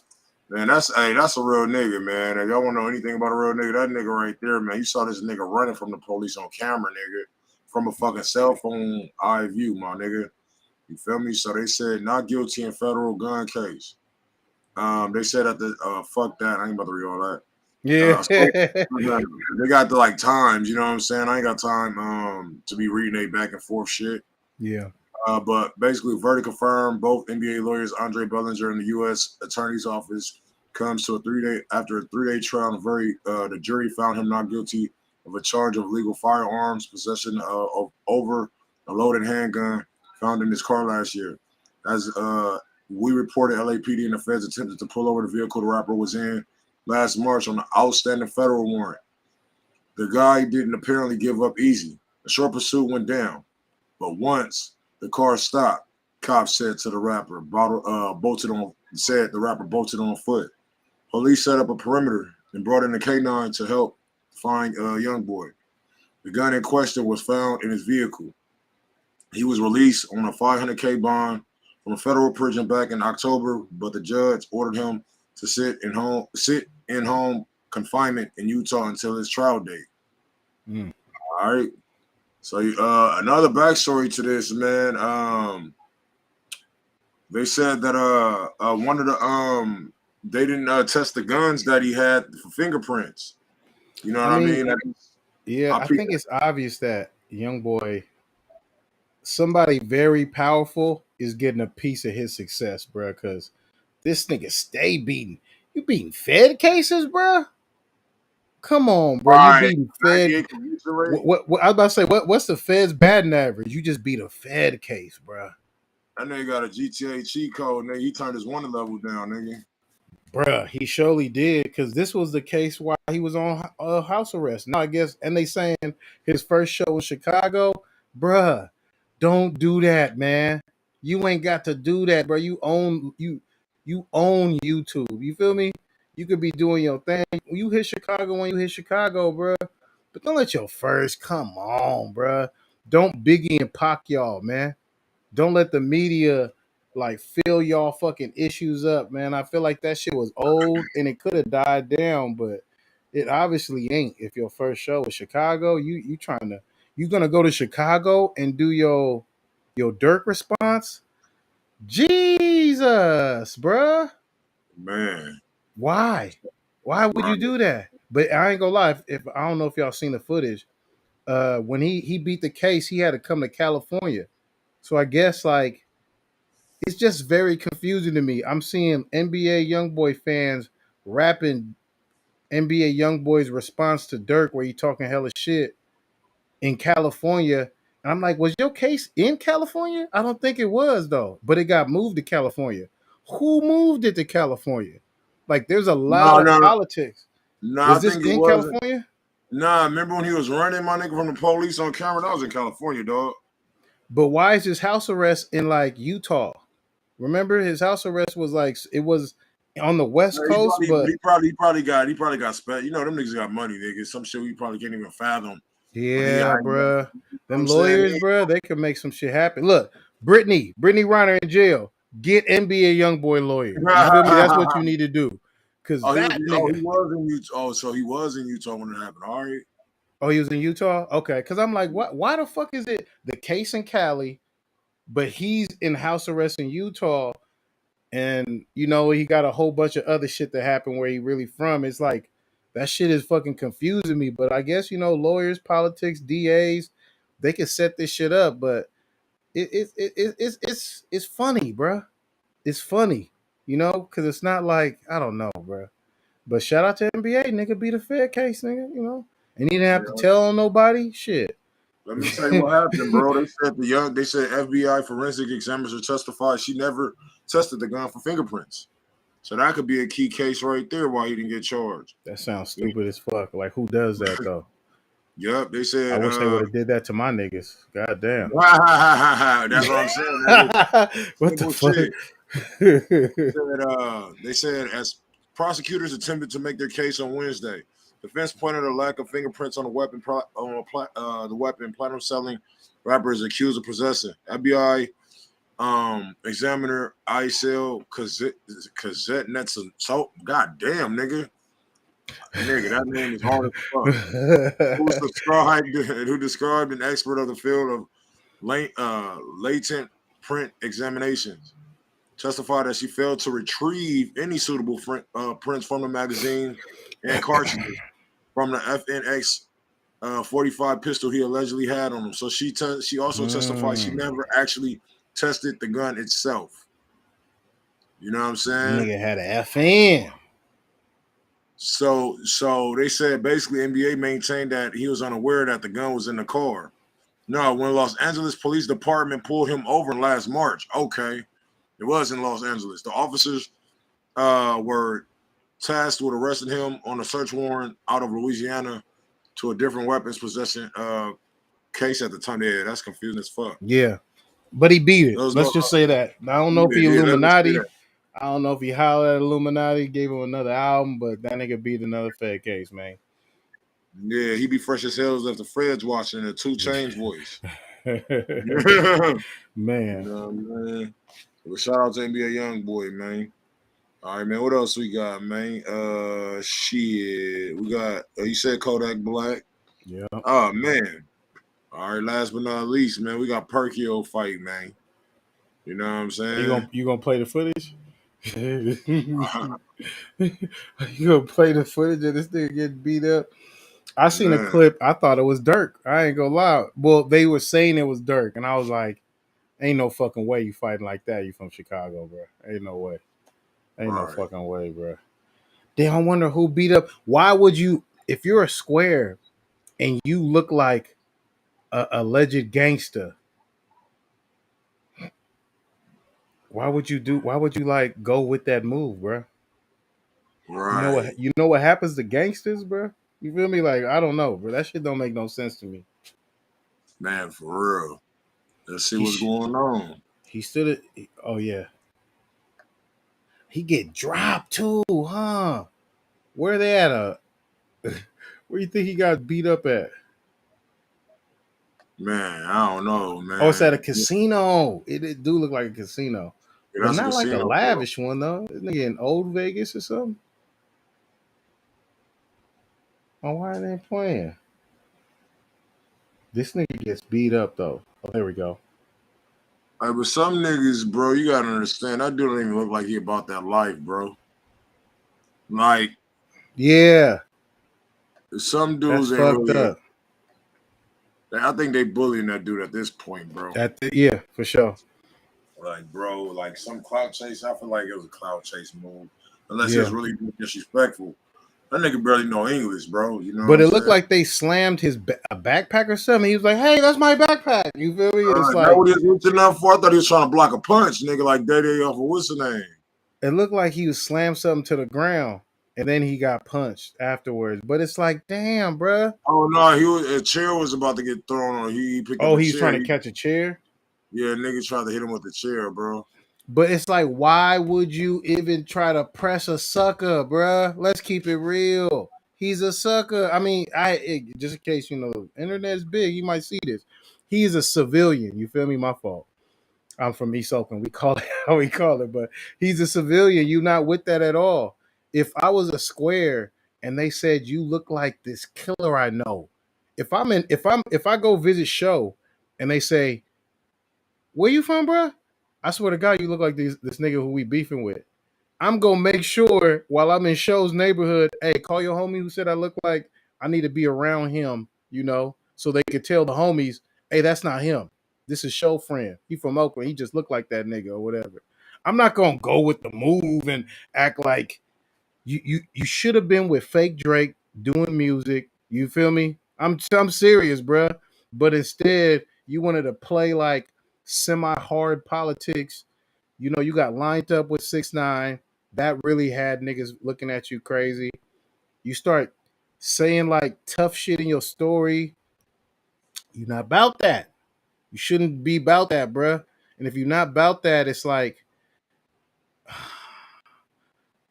man, that's a real nigga, man. If y'all want to know anything about a real nigga, that nigga right there, man. You saw this nigga running from the police on camera, nigga, from a fucking cell phone eye view, my nigga. You feel me? So they said not guilty in federal gun case. They said at the fuck that. I ain't about to read all that. Yeah. So they got the like times, you know what I'm saying? I ain't got time to be reading a back and forth shit. Yeah. But basically, verdict confirmed. Both NBA lawyers, Andre Bellinger and the U.S. Attorney's Office, comes to a 3-day trial. The jury found him not guilty of a charge of illegal firearms, possession of over a loaded handgun found in his car last year. As we reported, LAPD and the feds attempted to pull over the vehicle the rapper was in last March on an outstanding federal warrant. The guy didn't apparently give up easy. A short pursuit went down, but once the car stopped, cops said to the rapper, the rapper bolted on foot. Police set up a perimeter and brought in a K9 to help find YoungBoy. The gun in question was found in his vehicle. He was released on a $500K bond from a federal prison back in October, but the judge ordered him to sit in home confinement in Utah until his trial date. All right. So another backstory to this, man. They said that one of the they didn't test the guns that he had for fingerprints. You know what I mean? Yeah, I think it's obvious that YoungBoy, somebody very powerful, is getting a piece of his success, bro. Because this nigga stay beating. You beating Fed cases, bro? Come on, bro. You beating Fed. What I was about to say, what's the Fed's batting average? You just beat a Fed case, bro. That nigga got a GTA cheat code, nigga. He turned his wanted level down, nigga. Bruh, he surely did, because this was the case while he was on house arrest. Now, I guess, and they saying his first show in Chicago, bruh, don't do that, man. You ain't got to do that, bro. You own YouTube. You feel me? You could be doing your thing. When you hit Chicago, bruh. But don't let your first come on, bruh. Don't Biggie and Pac y'all, man. Don't let the media like fill y'all fucking issues up, man. I feel like that shit was old and it could have died down, but it obviously ain't. If your first show is Chicago, you gonna go to Chicago and do your Durk response? Jesus, bruh. Man. Why? Why would you do that? But I ain't gonna lie, if I don't know if y'all seen the footage, when he beat the case, he had to come to California. So I guess like it's just very confusing to me. I'm seeing NBA YoungBoy fans rapping NBA YoungBoy's response to Durk, where he talking hella shit in California. And I'm like, was your case in California? I don't think it was though, but it got moved to California. Who moved it to California? Like, there's a lot of politics. No, Was this in California? Nah, remember when he was running my nigga from the police on camera? That was in California, dog. But why is his house arrest in like Utah? Remember, his house arrest was like, it was on the West Coast, but he probably got spent. You know, them niggas got money, nigga. Some shit we probably can't even fathom. Yeah, bruh. Them lawyers, bruh, they can make some shit happen. Look, Brittney Griner in jail. Get NBA YoungBoy lawyer. You feel me? That's what you need to do. Cause he was in Utah. Oh, so he was in Utah when it happened. All right. Oh, he was in Utah? Okay. Cause I'm like, what? Why the fuck is it the case in Cali, but he's in house arrest in Utah, and you know he got a whole bunch of other shit that happened where he really from? It's like that shit is fucking confusing me. But I guess lawyers, politics, DAs, they can set this shit up. But it's funny, bro. It's funny, because it's not like, I don't know, bro. But shout out to NBA, nigga, beat a fair case, nigga. And he didn't have to tell on nobody. Shit. Let me tell you what happened, bro. They said FBI forensic examiner testified she never tested the gun for fingerprints. So that could be a key case right there why he didn't get charged. That sounds stupid as fuck. Like, who does that though? Yep, they said. I wish they would have did that to my niggas. God damn. That's what I'm saying. What the fuck? They said as prosecutors attempted to make their case on Wednesday, defense pointed a lack of fingerprints on the weapon. Platinum selling rapper is accused of possessing. FBI examiner Isel Kazet Netson. So goddamn, nigga, that name is hard as fuck. Who described an expert of the field of latent print examinations. Testified that she failed to retrieve any suitable prints from the magazine and cartridges from the FNX 45 pistol he allegedly had on him. So she also testified she never actually tested the gun itself. You know what I'm saying? Nigga had an FN. So they said basically NBA maintained that he was unaware that the gun was in the car. No, when Los Angeles Police Department pulled him over last March, okay, it was in Los Angeles. The officers were tasked with arresting him on a search warrant out of Louisiana to a different weapons possession case at the time. Yeah, that's confusing as fuck. Yeah, but he beat it. Let's just say that. I don't know if he Illuminati. I don't know if he hollered at Illuminati, gave him another album, but that nigga beat another fed case, man. Yeah, he be fresh as hell if the Fred's watching a 2 Chainz voice. Man. You know, man. Well, shout out to NBA YoungBoy, man. All right, man. What else we got, man? Shit. We got, you said Kodak Black. Yeah. Oh, man. All right, last but not least, man, we got Perkio fight, man. You know what I'm saying? You gonna play the footage? You gonna play the footage of this nigga getting beat up? I seen a clip. I thought it was Durk. I ain't gonna lie. Well, they were saying it was Durk, and I was like, ain't no fucking way you fighting like that. You from Chicago, bro. Ain't no way. Ain't no fucking way, bro. Then I wonder who beat up. Why would you, if you're a square and you look like a alleged gangster, why would you like go with that move, bro? Right. You know what happens to gangsters, bro? You feel me? Like, I don't know, bro. That shit don't make no sense to me. Man, for real. Let's see what's going on. He stood it. Oh, yeah. He get dropped too, huh? Where they at? Where you think he got beat up at? Man, I don't know, man. Oh, it's at a casino. It do look like a casino. Yeah, but not like a lavish one, though. This nigga in Old Vegas or something. Oh, why are they playing? This nigga gets beat up, though. Oh, there we go. All right, but some niggas, bro, you gotta understand, that dude don't even look like he about that life, bro. Like, yeah. Some dudes ain't fucked really up. I think they bullying that dude at this point, bro. Yeah, for sure. Like, bro, like some clout chase. I feel like it was a clout chase move, unless it's really disrespectful. That nigga barely know English, bro. You know. But it looked like they slammed his a backpack or something. He was like, "Hey, that's my backpack." You feel me? It's like, what he was reaching out for. I thought he was trying to block a punch, nigga. Like Day off of what's the name? It looked like he was slammed something to the ground, and then he got punched afterwards. But it's like, damn, bro. Oh no, a chair was about to get thrown on. He picked up. He's trying to catch a chair. Yeah, nigga tried to hit him with the chair, bro. But it's like, why would you even try to press a sucker, bro? Let's keep it real. He's a sucker. I mean, just in case you know, the internet's big. You might see this. He's a civilian. You feel me? My fault. I'm from East Oakland. We call it how we call it, but he's a civilian. You're not with that at all. If I was a square and they said you look like this killer I know, if I go visit show and they say, where you from, bro? I swear to God, you look like this nigga who we beefing with. I'm gonna make sure while I'm in Show's neighborhood, hey, call your homie who said I look like I need to be around him, you know, so they could tell the homies, hey, that's not him. This is Show friend. He from Oakland. He just looked like that nigga or whatever. I'm not gonna go with the move and act like you should have been with fake Drake doing music. You feel me? I'm serious, bro. But instead, you wanted to play like semi-hard politics. You know, you got lined up with 6ix9ine. That really had niggas looking at you crazy. You start saying like tough shit in your story. You're not about that. You shouldn't be about that, bruh. And if you're not about that, it's like,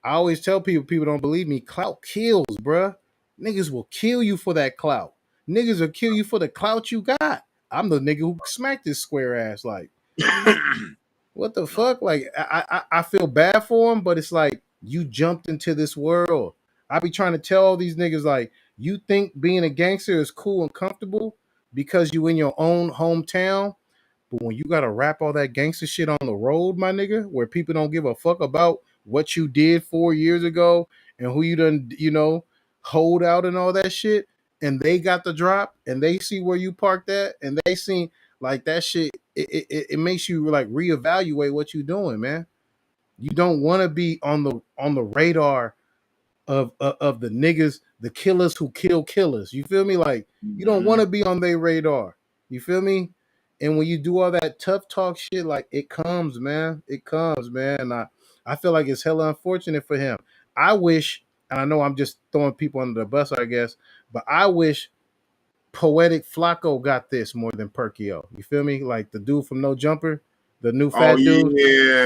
I always tell people don't believe me. Clout kills, bruh. Niggas will kill you for that clout. Niggas will kill you for the clout you got. I'm the nigga who smacked this square ass. Like, what the fuck? Like, I feel bad for him, but it's like, you jumped into this world. I be trying to tell all these niggas, like, you think being a gangster is cool and comfortable because you in your own hometown, But when you gotta rap all that gangster shit on the road, my nigga, where people don't give a fuck about what you did 4 years ago and who you done, hold out and all that shit, and they got the drop and they see where you parked at and they see like that shit, it makes you like reevaluate what you doing, man. You don't want to be on the radar of the niggas, the killers who kill killers. You feel me? Like you don't want to be on their radar. You feel me? And when you do all that tough talk shit, like it comes, man. It comes, man. And I feel like it's hella unfortunate for him. I wish, and I know I'm just throwing people under the bus, I guess, but I wish Poetic Flacco got this more than Perkio. You feel me? Like the dude from No Jumper, the new fat dude.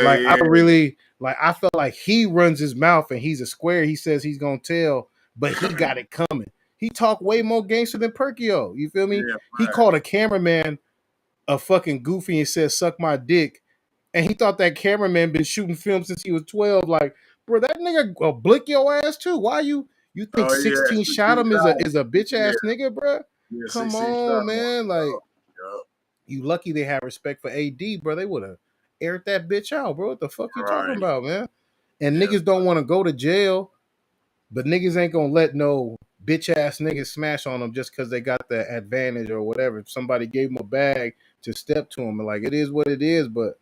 Like I really like I felt like he runs his mouth and he's a square. He says he's gonna tell, but he got it coming. He talked way more gangster than Perkio. You feel me? Yeah, He called a cameraman a fucking goofy and said, "Suck my dick." And he thought that cameraman been shooting film since he was 12. Like, bro, that nigga will blick your ass too. Why you think 16 shot him is a bitch ass nigga, bro? Yeah, Come on, man. Like, Yup. you lucky they have respect for AD, bro. They would have aired that bitch out, bro. What the fuck you talking about, man? And niggas don't want to go to jail, but niggas ain't gonna let no bitch ass niggas smash on them just because they got the advantage or whatever. If somebody gave them a bag to step to them, like it is what it is. But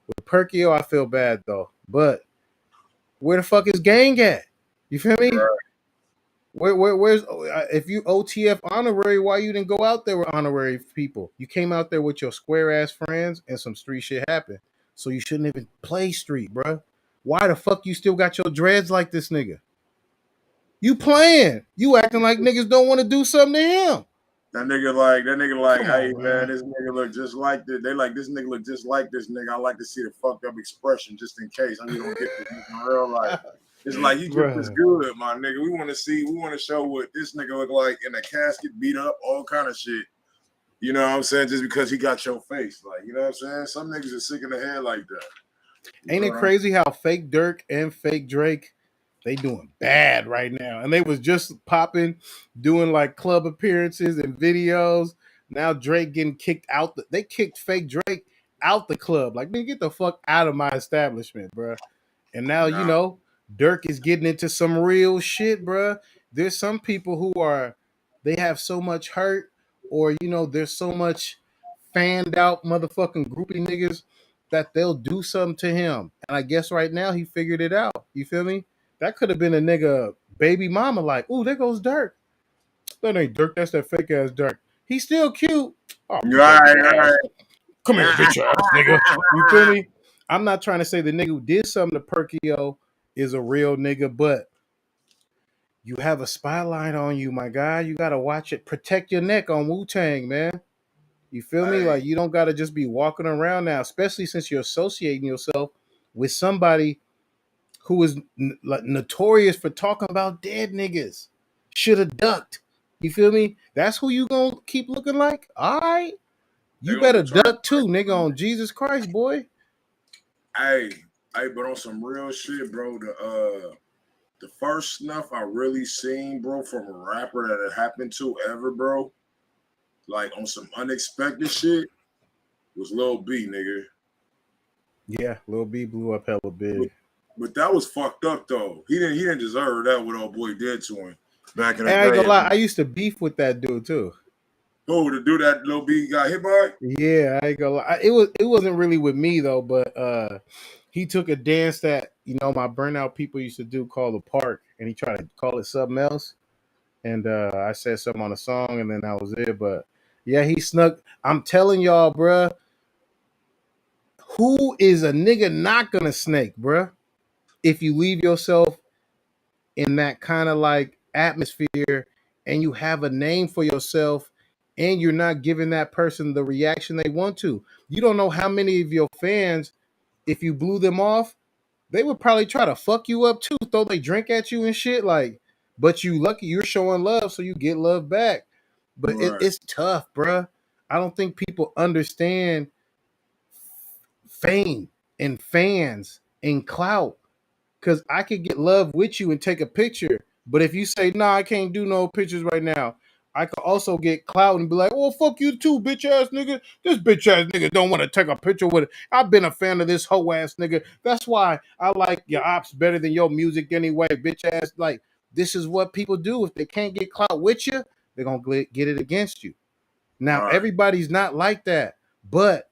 with Perkio, I feel bad though. But where the fuck is gang at? You feel me? Right. Where's if you OTF honorary, why you didn't go out there with honorary people? You came out there with your square ass friends and some street shit happened. So you shouldn't even play street, bro. Why the fuck you still got your dreads like this nigga? You playing. You acting like niggas don't want to do something to him. That nigga like, Come hey on, man, this nigga look just like this. They like this nigga look just like this nigga. I like to see the fucked up expression just in case. I mean, don't get this in real life. It's like he just as good, my nigga. We want to show what this nigga look like in a casket, beat up, all kind of shit. You know what I'm saying? Just because he got your face. Like, you know what I'm saying? Some niggas are sick in the head like that. Ain't it crazy how fake Durk and fake Drake, they doing bad right now. And they was just popping, doing like club appearances and videos. Now Drake getting kicked out. They kicked fake Drake out the club. Like, man, get the fuck out of my establishment, bro. And now, you know, Durk is getting into some real shit, bro. There's some people who they have so much hurt, or, you know, there's so much fanned out motherfucking groupie niggas that they'll do something to him. And I guess right now he figured it out. You feel me? That could have been a nigga baby mama like, ooh, there goes Durk. That ain't Durk. That's that fake ass Durk. He's still cute. Oh, Right. Come here, bitch ass nigga. You feel me? I'm not trying to say the nigga who did something to Perkio is a real nigga, but you have a spotlight on you, my guy. You gotta watch it. Protect your neck on Wu-Tang, man. You feel me? Like, you don't gotta just be walking around now, especially since you're associating yourself with somebody who is notorious for talking about dead niggas. Should have ducked. You feel me? That's who you gonna keep looking like? All right. You better duck too, nigga, on Jesus Christ, boy. Hey, but on some real shit, bro, the first snuff I really seen, bro, from a rapper that it happened to ever, bro, like on some unexpected shit, was Lil B, nigga. Yeah, Lil B blew up hella big. But that was fucked up though. He didn't deserve that what old boy did to him back in the day. I ain't gonna lie, I used to beef with that dude too. Oh, the dude that Lil B got hit by? Yeah, I ain't gonna lie. It wasn't really with me though, but he took a dance that, you know, my burnout people used to do called the park, and he tried to call it something else. And I said something on the song, and then that was it. But yeah, he snuck. I'm telling y'all, bruh, who is a nigga not gonna snake, bruh? If you leave yourself in that kind of like atmosphere and you have a name for yourself and you're not giving that person the reaction they want to. You don't know how many of your fans, if you blew them off, they would probably try to fuck you up too, throw they drink at you and shit. Like, but you lucky you're showing love, so you get love back. But it's tough, bruh. I don't think people understand fame and fans and clout. Because I could get love with you and take a picture. But if you say, nah, I can't do no pictures right now, I could also get clout and be like, well, fuck you too, bitch ass nigga. This bitch ass nigga don't want to take a picture with it. I've been a fan of this hoe ass nigga. That's why I like your ops better than your music anyway, bitch ass. Like, this is what people do. If they can't get clout with you, they're going to get it against you. Now, Right. everybody's not like that. But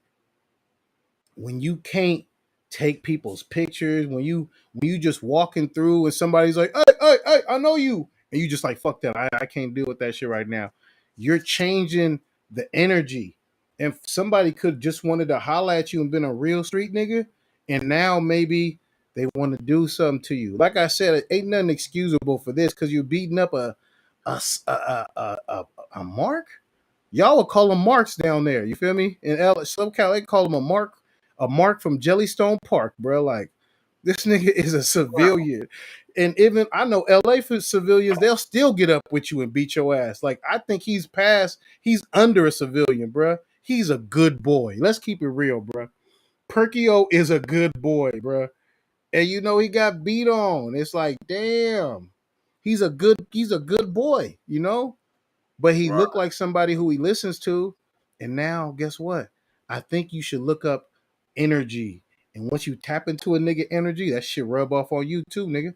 when you can't take people's pictures, when you just walking through and somebody's like, hey, I know you. And you just like, fuck that. I can't deal with that shit right now. You're changing the energy. And somebody could just wanted to holler at you and been a real street nigga. And now maybe they want to do something to you. Like I said, it ain't nothing excusable for this because you're beating up a mark. Y'all would call them marks down there. You feel me? In SoCal, they call them a mark from Jellystone Park, bro. Like, this nigga is a civilian. And even I know LA for civilians, they'll still get up with you and beat your ass. Like, I think he's under a civilian, bro. He's a good boy. Let's keep it real, bro. Perkio is a good boy, bro. And you know he got beat on. It's like, damn. He's a good boy, you know? But he looked like somebody who he listens to. And now, guess what? I think you should look up energy. And once you tap into a nigga energy, that shit rub off on you too, nigga.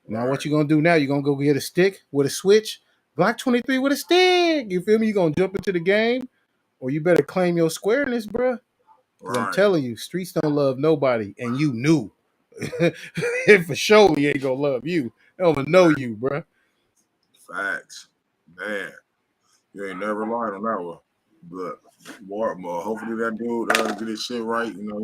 Now, what you gonna do now? You gonna go get a stick with a switch? Glock 23 with a stick. You feel me? You gonna jump into the game? Or you better claim your squareness, bro. Because I'm telling you, streets don't love nobody. And you knew. And for sure, he ain't gonna love you. They don't even know you, bro. Facts. Man. You ain't never lied on that one. But hopefully that dude get his shit right. You know,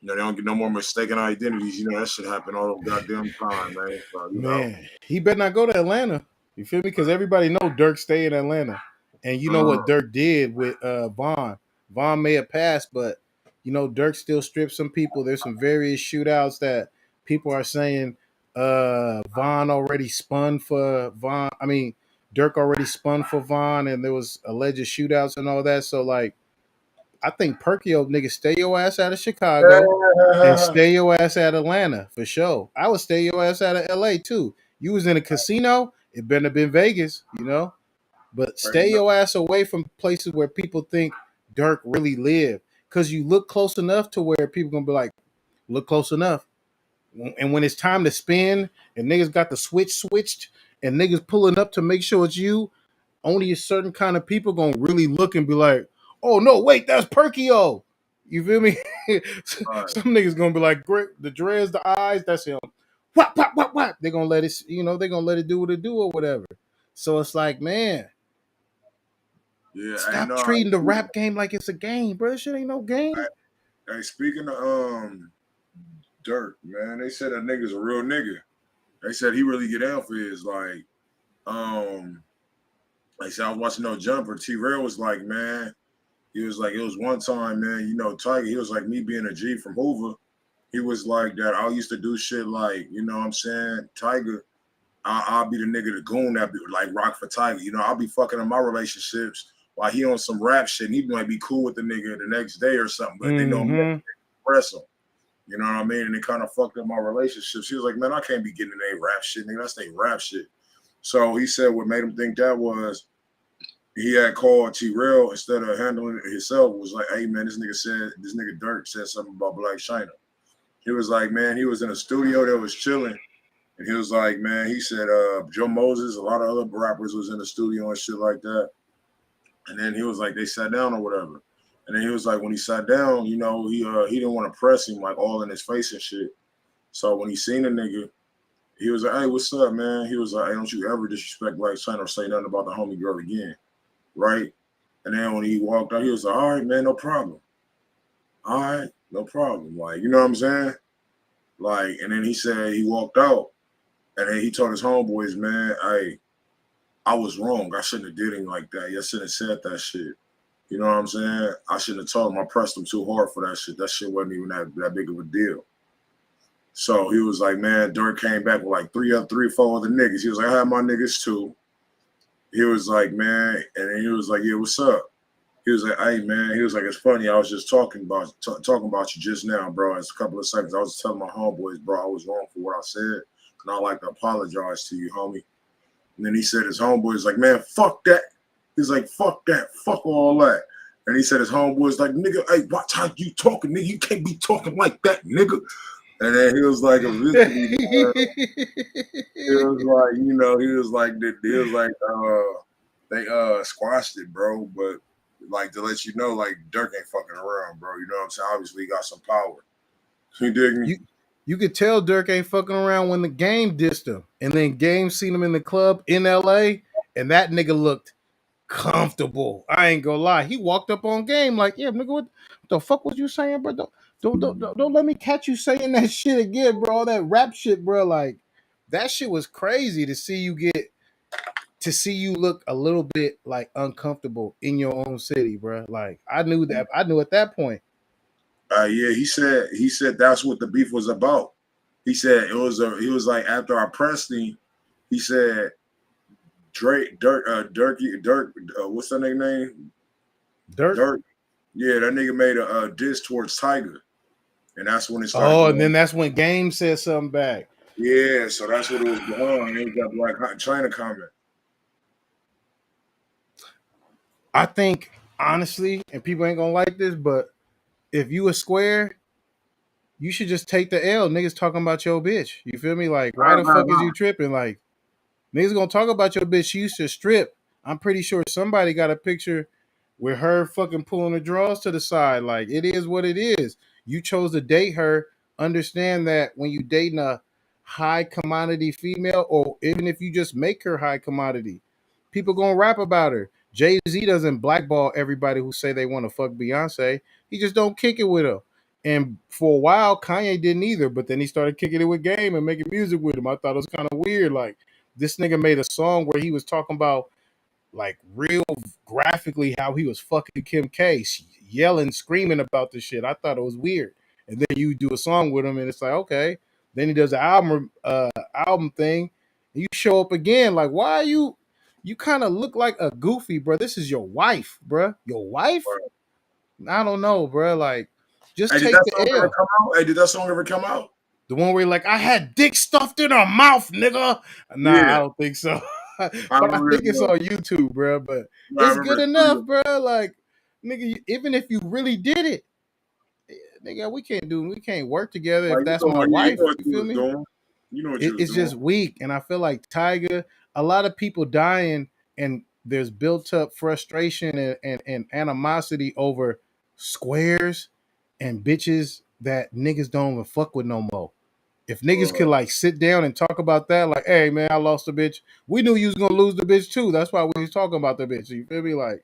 they don't get no more mistaken identities. You know, that shit happen all the goddamn time, man. So, man, he better not go to Atlanta. You feel me? Because everybody know Durk stay in Atlanta. And you know what Durk did with Vaughn. Vaughn may have passed, but, you know, Durk still stripped some people. There's some various shootouts that people are saying Vaughn already spun for Vaughn. I mean, Durk already spun for Vaughn, and there was alleged shootouts and all that. So, like, I think Perkio, nigga, stay your ass out of Chicago and stay your ass out of Atlanta for sure. I would stay your ass out of LA too. You was in a casino, it better have been Vegas, you know. But stay your ass away from places where people think Durk really lived. Because you look close enough to where people gonna be like, look close enough. And when it's time to spin and niggas got the switched and niggas pulling up to make sure it's you, only a certain kind of people gonna really look and be like, oh no, wait, that's Perkio. You feel me? Some niggas gonna be like, great, the dreads, the eyes, that's him. What? They're gonna let it, you know, they're gonna let it do what it do or whatever. So it's like, man, stop treating the rap game like it's a game, bro. This shit ain't no game. Hey, speaking of Durk, man, they said that nigga's a real nigga. They said he really get out for his like said I was watching No Jumper. T-Rail was like, man, he was like, it was one time, man, you know, Tiger, he was like me being a G from Hoover. He was like that. I used to do shit like, you know what I'm saying, Tiger, I'll be the nigga, the goon that be like rock for Tiger. You know, I'll be fucking in my relationships while he on some rap shit and he might be cool with the nigga the next day or something, but they don't press him. You know what I mean? And it kind of fucked up my relationships. He was like, man, I can't be getting in any rap shit, nigga. That's ain't rap shit. So he said what made him think that was he had called T-Rail instead of handling it himself. Was like, hey, man, this nigga Durk said something about Black China. He was like, man, he was in a studio that was chilling. And he was like, man, he said Joe Moses, a lot of other rappers was in the studio and shit like that. And then he was like, they sat down or whatever. And then he was like, when he sat down, you know, he didn't want to press him like all in his face and shit. So when he seen the nigga, he was like, hey, what's up, man? He was like, hey, don't you ever disrespect Black China or say nothing about the homie girl again, right? And then when he walked out, he was like, all right, man, no problem. All right, no problem. Like, you know what I'm saying? Like, and then he said he walked out, and then he told his homeboys, man, hey, I was wrong. I shouldn't have did him like that. I shouldn't have said that shit. You know what I'm saying? I shouldn't have told him I pressed him too hard for that shit. That shit wasn't even that big of a deal. So he was like, man, Durk came back with like three or four other niggas. He was like, I had my niggas too. He was like, man, and then he was like, yeah, what's up? He was like, hey, man, he was like, it's funny. I was just talking about you just now, bro. It's a couple of seconds. I was telling my homeboys, bro, I was wrong for what I said. And I'd like to apologize to you, homie. And then he said his homeboy's like, man, fuck that. He's like, fuck that, fuck all that. And he said his homeboy's like, nigga, hey, watch how you talking, nigga. You can't be talking like that, nigga. And then he was like, eventually, he was like, you know, he was like, they squashed it, bro. But like to let you know, like Durk ain't fucking around, bro. You know what I'm saying? Obviously, he got some power. You dig me? You could tell Durk ain't fucking around when the Game dissed him, and then Game seen him in the club in LA, and that nigga looked comfortable. I ain't gonna lie. He walked up on Game like, yeah, nigga, what the fuck was you saying, bro? Don't let me catch you saying that shit again, bro. All that rap shit, bro. Like that shit was crazy to see you look a little bit like uncomfortable in your own city, bro. Like I knew at that point. Yeah, he said that's what the beef was about. He said he was like after I pressed him, he said Drake, Durk, what's that nigga name? Durk. Yeah, that nigga made a diss towards Tiger, and that's when it started. Oh, and then that's when Game said something back. Yeah, so that's what it was behind. He got like China comment. I think honestly, and people ain't gonna like this, but if you a square, you should just take the L. Niggas talking about your bitch. You feel me? Like, why the fuck is you tripping? Like, niggas gonna talk about your bitch. She used to strip. I'm pretty sure somebody got a picture with her fucking pulling the drawers to the side. Like, it is what it is. You chose to date her. Understand that when you dating a high commodity female, or even if you just make her high commodity, people gonna rap about her. Jay-Z doesn't blackball everybody who say they want to fuck Beyonce. He just don't kick it with her. And for a while, Kanye didn't either, but then he started kicking it with Game and making music with him. I thought it was kind of weird. Like, this nigga made a song where he was talking about, like, real graphically how he was fucking Kim K, yelling, screaming about this shit. I thought it was weird. And then you do a song with him, and it's like, okay. Then he does an album thing, and you show up again. Like, why are you? You kind of look like a goofy, bro. This is your wife, bro. Your wife? I don't know, bro. Like, just Hey, take did that the song ever L. come out? Hey, did that song ever come out? The one where you're like, I had dick stuffed in her mouth, nigga. Nah, Yeah. I don't think so. I But I think remember it's on YouTube, bro. But I it's remember good enough, bro. Like, nigga, even if you really did it, nigga, we can't work together if like, that's my you wife. know what You you feel was me? doing. You know what you was It's doing. just weak. And I feel like Tiger, a lot of people dying, and there's built up frustration and animosity over squares and bitches that niggas don't even fuck with no more. If niggas could like sit down and talk about that, like, hey man, I lost a bitch. We knew you was gonna lose the bitch too. That's why we was talking about the bitch. You feel me? Like,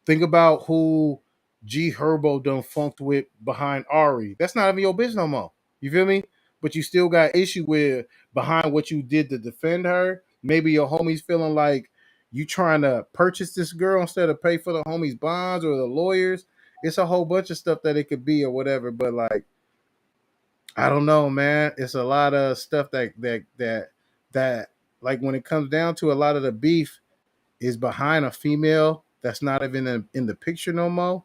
think about who G Herbo done funked with behind Ari. That's not even your bitch no more. You feel me? But you still got issue with behind what you did to defend her. Maybe your homies feeling like you trying to purchase this girl instead of pay for the homies' bonds or the lawyers. It's a whole bunch of stuff that it could be or whatever. But like, I don't know, man. It's a lot of stuff that like when it comes down to a lot of the beef is behind a female that's not even in the picture no more,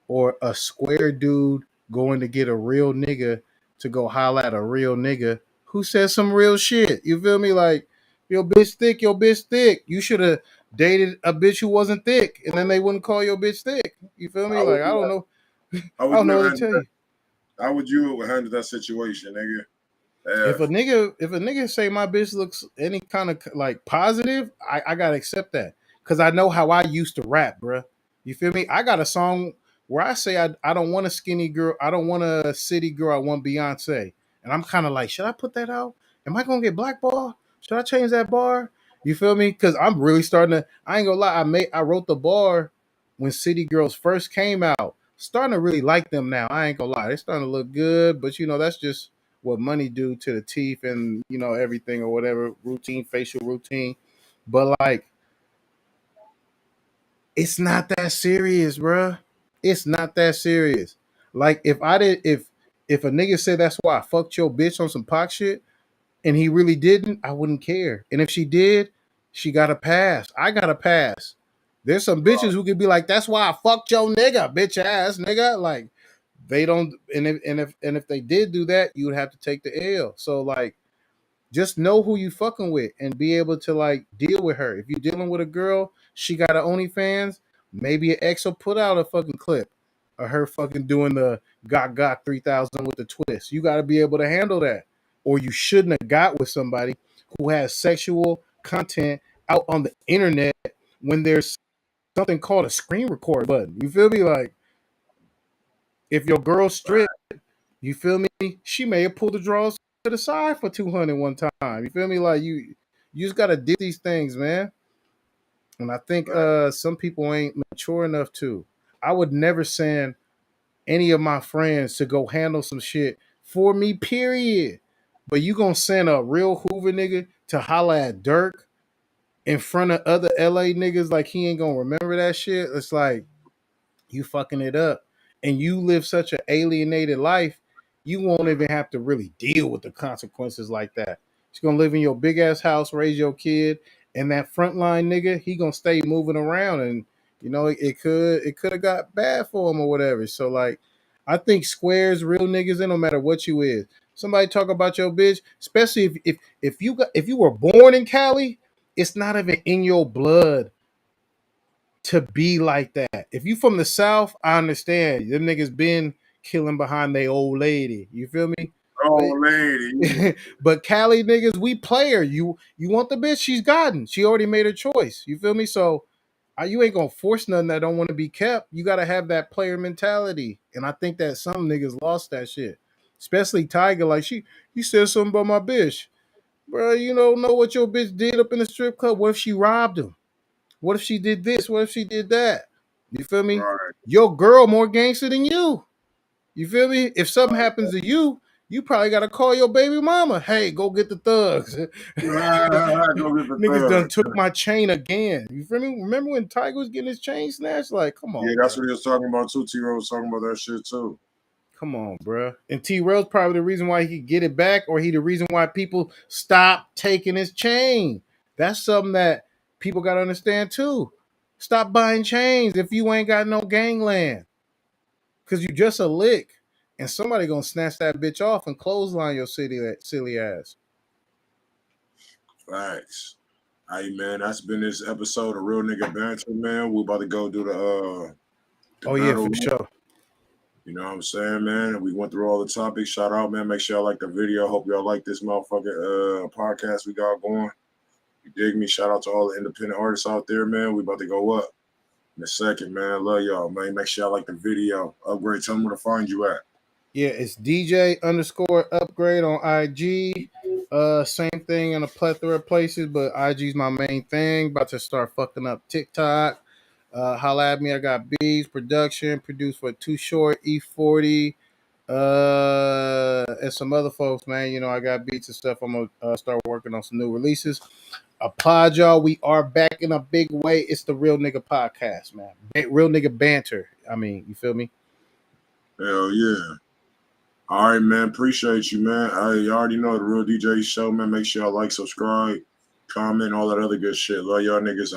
or a square dude going to get a real nigga to go holler at a real nigga who says some real shit. You feel me? Like, your bitch thick, your bitch thick. You should have dated a bitch who wasn't thick, and then they wouldn't call your bitch thick. You feel me? Like, I don't know. I don't know what to tell you. How would you handle that situation, nigga? If a nigga say my bitch looks any kind of like positive, I gotta accept that, because I know how I used to rap, bruh. You feel me? I got a song where I say I don't want a skinny girl, I don't want a city girl, I want Beyonce, and I'm kind of like, should I put that out? Am I gonna get blackballed? Should I change that bar? You feel me? Because I'm really starting to. I ain't gonna lie. I wrote the bar when City Girls first came out. Starting to really like them now. I ain't gonna lie. They're starting to look good, but you know that's just what money do to the teeth and you know everything or whatever routine, facial routine. But like, it's not that serious, bruh. It's not that serious. Like, if a nigga said that's why I fucked your bitch on some pox shit, and he really didn't, I wouldn't care. And if she did, she got a pass. I got a pass. There's some bitches who could be like, that's why I fucked your nigga, bitch ass nigga. Like, they don't, and if they did do that, you would have to take the L. So like, Just know who you fucking with and be able to like deal with her. If you're dealing with a girl, she got an OnlyFans, maybe an ex will put out a fucking clip of her fucking doing the got 3000 with the twist. You got to be able to handle that. Or you shouldn't have got with somebody who has sexual content out on the internet when there's something called a screen record button. You feel me? Like, if your girl's stripped, you feel me? She may have pulled the drawers to the side for 200 one time. You feel me? Like, you just gotta do these things, man. And I think some people ain't mature enough to. I would never send any of my friends to go handle some shit for me, period. But you gonna send a real Hoover nigga to holla at Durk in front of other LA niggas like he ain't gonna remember that shit? It's like, you fucking it up. And you live such an alienated life, you won't even have to really deal with the consequences like that. You're gonna live in your big ass house, raise your kid, and that frontline nigga, he gonna stay moving around, and you know it could have got bad for him or whatever. So like, I think squares, real niggas, and no matter what you is, somebody talk about your bitch, especially if you were born in Cali, it's not even in your blood to be like that. If you from the South, I understand. Them niggas been killing behind their old lady. You feel me? Oh, lady. But Cali niggas, we play her. You want the bitch, she's gotten. She already made her choice. You feel me? So you ain't gonna force nothing that don't want to be kept. You gotta have that player mentality. And I think that some niggas lost that shit. Especially Tiger. Like, you said something about my bitch. Bro, you don't know what your bitch did up in the strip club. What if she robbed him? What if she did this? What if she did that? You feel me? Right. Your girl more gangster than you. You feel me? If something happens to you, you probably got to call your baby mama. Hey, go get the thugs. Go get the Niggas done thug. took my chain again. You feel me? Remember when Tiger was getting his chain snatched? Like, come on. Yeah, that's bro. what he was talking about too. T-Row was talking about that shit too. Come on, bro. And T-Rail's probably the reason why he could get it back, or he the reason why people stop taking his chain. That's something that people got to understand too. Stop buying chains if you ain't got no gangland. Because you just a lick. And somebody going to snatch that bitch off and clothesline your silly ass. Facts. Hey, man, that's been this episode of Real Nigga Banter, man. We're about to go do the Yeah, battle. for sure. You know what I'm saying, man? We went through all the topics. Shout out, man. Make sure y'all like the video. Hope y'all like this motherfucking podcast we got going. You dig me? Shout out to all the independent artists out there, man. We about to go up in a second, man. Love y'all, man. Make sure y'all like the video. Upgrade, tell them where to find you at. Yeah, it's DJ_Upgrade on IG. Same thing in a plethora of places, but IG's my main thing. About to start fucking up TikTok. Holla at me. I got Bees Production, produced for Too Short, E40, and some other folks, man. You know, I got beats and stuff. I'm gonna start working on some new releases. Applaud y'all. We are back in a big way. It's the Real Nigga Podcast, man. Real Nigga Banter. I mean, you feel me? Hell yeah. All right, man. Appreciate you, man. You already know the Real DJ Show, man. Make sure y'all like, subscribe, comment, all that other good shit. Love y'all niggas.